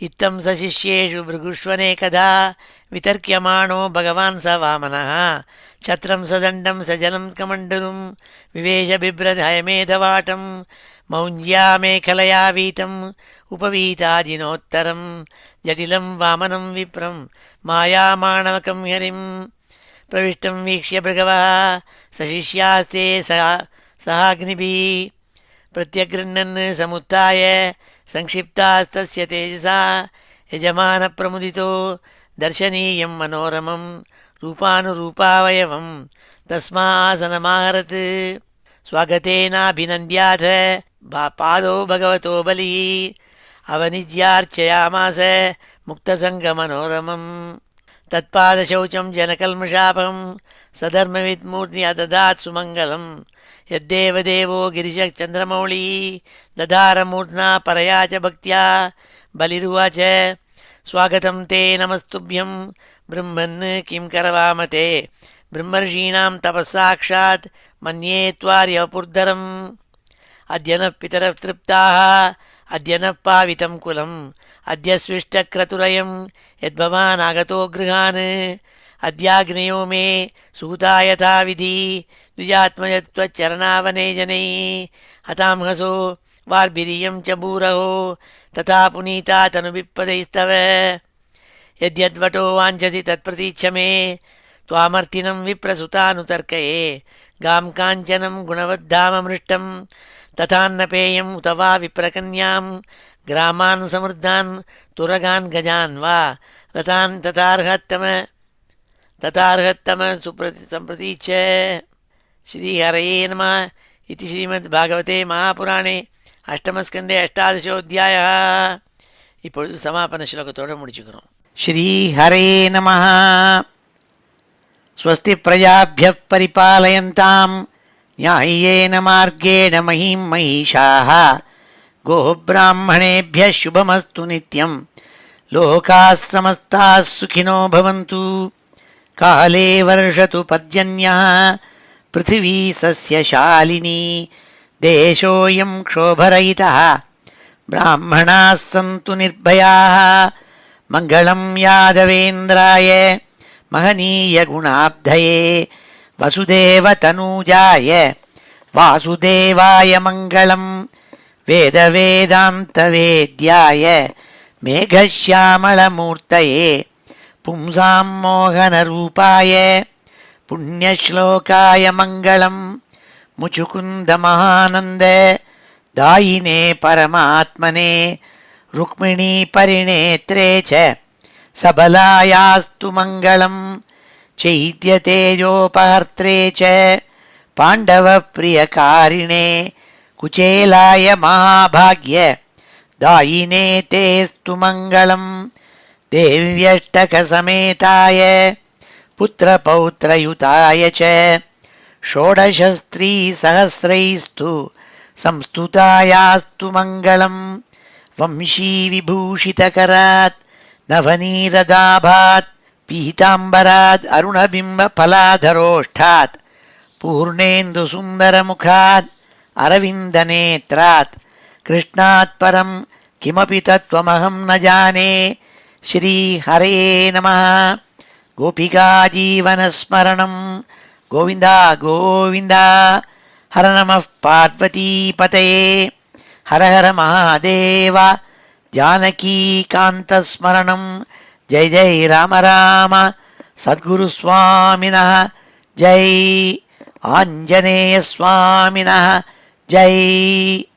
इत्थं स शिष्येषु भृगुष्वनेकदा वितर्क्यमाणो भगवान् स वामनः छत्रं सदण्डं स जलं कमण्डलुं विवेश बिभ्रदयमेधवाटं मौञ्ज्या मेखलया वीतम् उपवीताजिनोत्तरं जटिलं वामनं विप्रं मायामाणवकं हरिं प्रविष्टं वीक्ष्य भृगवः सशिष्यास्ते सहाग्निभिः प्रत्यगृह्णन् समुत्थाय संक्षिप्तास्तस्य तेजसा यजमानप्रमुदितो दर्शनीयं मनोरमं रूपानुरूपावयवं तस्मासनमाहरत् स्वागतेनाभिनन्द्याथ पादो भगवतो बलिः अवनिज्यार्चयामास मुक्तसङ्गमनोरमम् तत्पादशौचं जनकल्मषापं सधर्मविद्मूर्ति अददात् सुमङ्गलम् यद्देवदेवो गिरिशचन्द्रमौळी दधारमूर्ध्ना परया च भक्त्या बलिरुवाच स्वागतं ते नमस्तुभ्यं ब्रह्मन् किं करवाम ते ब्रह्मर्षीणां तपस्साक्षात् मन्ये त्वार्यपुर्धरम् अद्य नः पितरः तृप्ताः अद्य नः पावितं कुलम् अद्य स्विष्टक्रतुरयं यद्भवान् आगतो गृहान् अद्याग्नयो मे सूता यथा विधि द्विजात्मजत्वच्चरणावने जनैः हतांहसो वार्भिरियं च भूरहो तथा पुनीता तनुविप्पदैस्तव यद्यद्वटो वाञ्छसि तत्प्रतीच्छ मे त्वामर्थिनं विप्रसुतानुतर्कये गां काञ्चनं गुणवद्धाममृष्टं तथान्नपेयम् उत वा विप्रकन्यां ग्रामान् समृद्धान् तुरगान् गजान् वा रतान् तथार्हत्तम सम्प्रतीच्छ श्रीहरये नमः इति श्रीमद्भागवते महापुराणे அஷ்டமஸ்கந்தே அஷ்டாதசோத்தியாய. இப்பொழுது சமாபன ஸ்லோகத்தோடு முடிச்சுக்கிறோம். ஸ்ரீ ஹரே நமஹ. ஸ்வஸ்தி பிரஜாப்யः பரிபாலயந்தாம் न्याय्येन मार्गेण महीं महिषाः गोब्राह्मणेभ्यः शुभमस्तु नित्यं लोकाः समस्ताः सुखिनो भवन्तु. काले वर्षतु पर्जन्यः पृथिवी सस्यशालिनी देशोऽयं क्षोभरहितः ब्राह्मणाः सन्तु निर्भयाः. मङ्गलं यादवेन्द्राय महनीयगुणाब्धये वसुदेवतनूजाय वासुदेवाय मङ्गलं. वेदवेदान्तवेद्याय मेघश्यामलमूर्तये पुंसां मोहनरूपाय पुण्यश्लोकाय मङ्गलं. मुचुकुन्दमहानन्द दायिने परमात्मने रुक्मिणीपरिणेत्रे च सबलायास्तु मङ्गलं. चैद्यतेजोपहर्त्रे च पाण्डवप्रियकारिणे कुचेलाय महाभाग्य दायिने तेस्तु मङ्गलं. देव्यष्टकसमेताय पुत्रपौत्रयुताय च षोडशस्त्रीसहस्रैस्तु संस्तुतायास्तु मङ्गलं. वंशीविभूषितकरात् नवनीरदाभात् पीताम्बराद् अरुणबिम्बफलाधरोष्ठात् पूर्णेन्दुसुन्दरमुखात् अरविन्दनेत्रात् कृष्णात् परं किमपि तत्त्वमहं न जाने. श्रीहरे नमः. गोपिकाजीवनस्मरणं गोविन्द गोविन्द. हर नमः पार्वतीपतये. हर हर महादेव. जानकीकान्तस्मरणं जय जय राम राम. सद्गुरुस्वामिनः जय. आञ्जनेयस्वामिनः जय.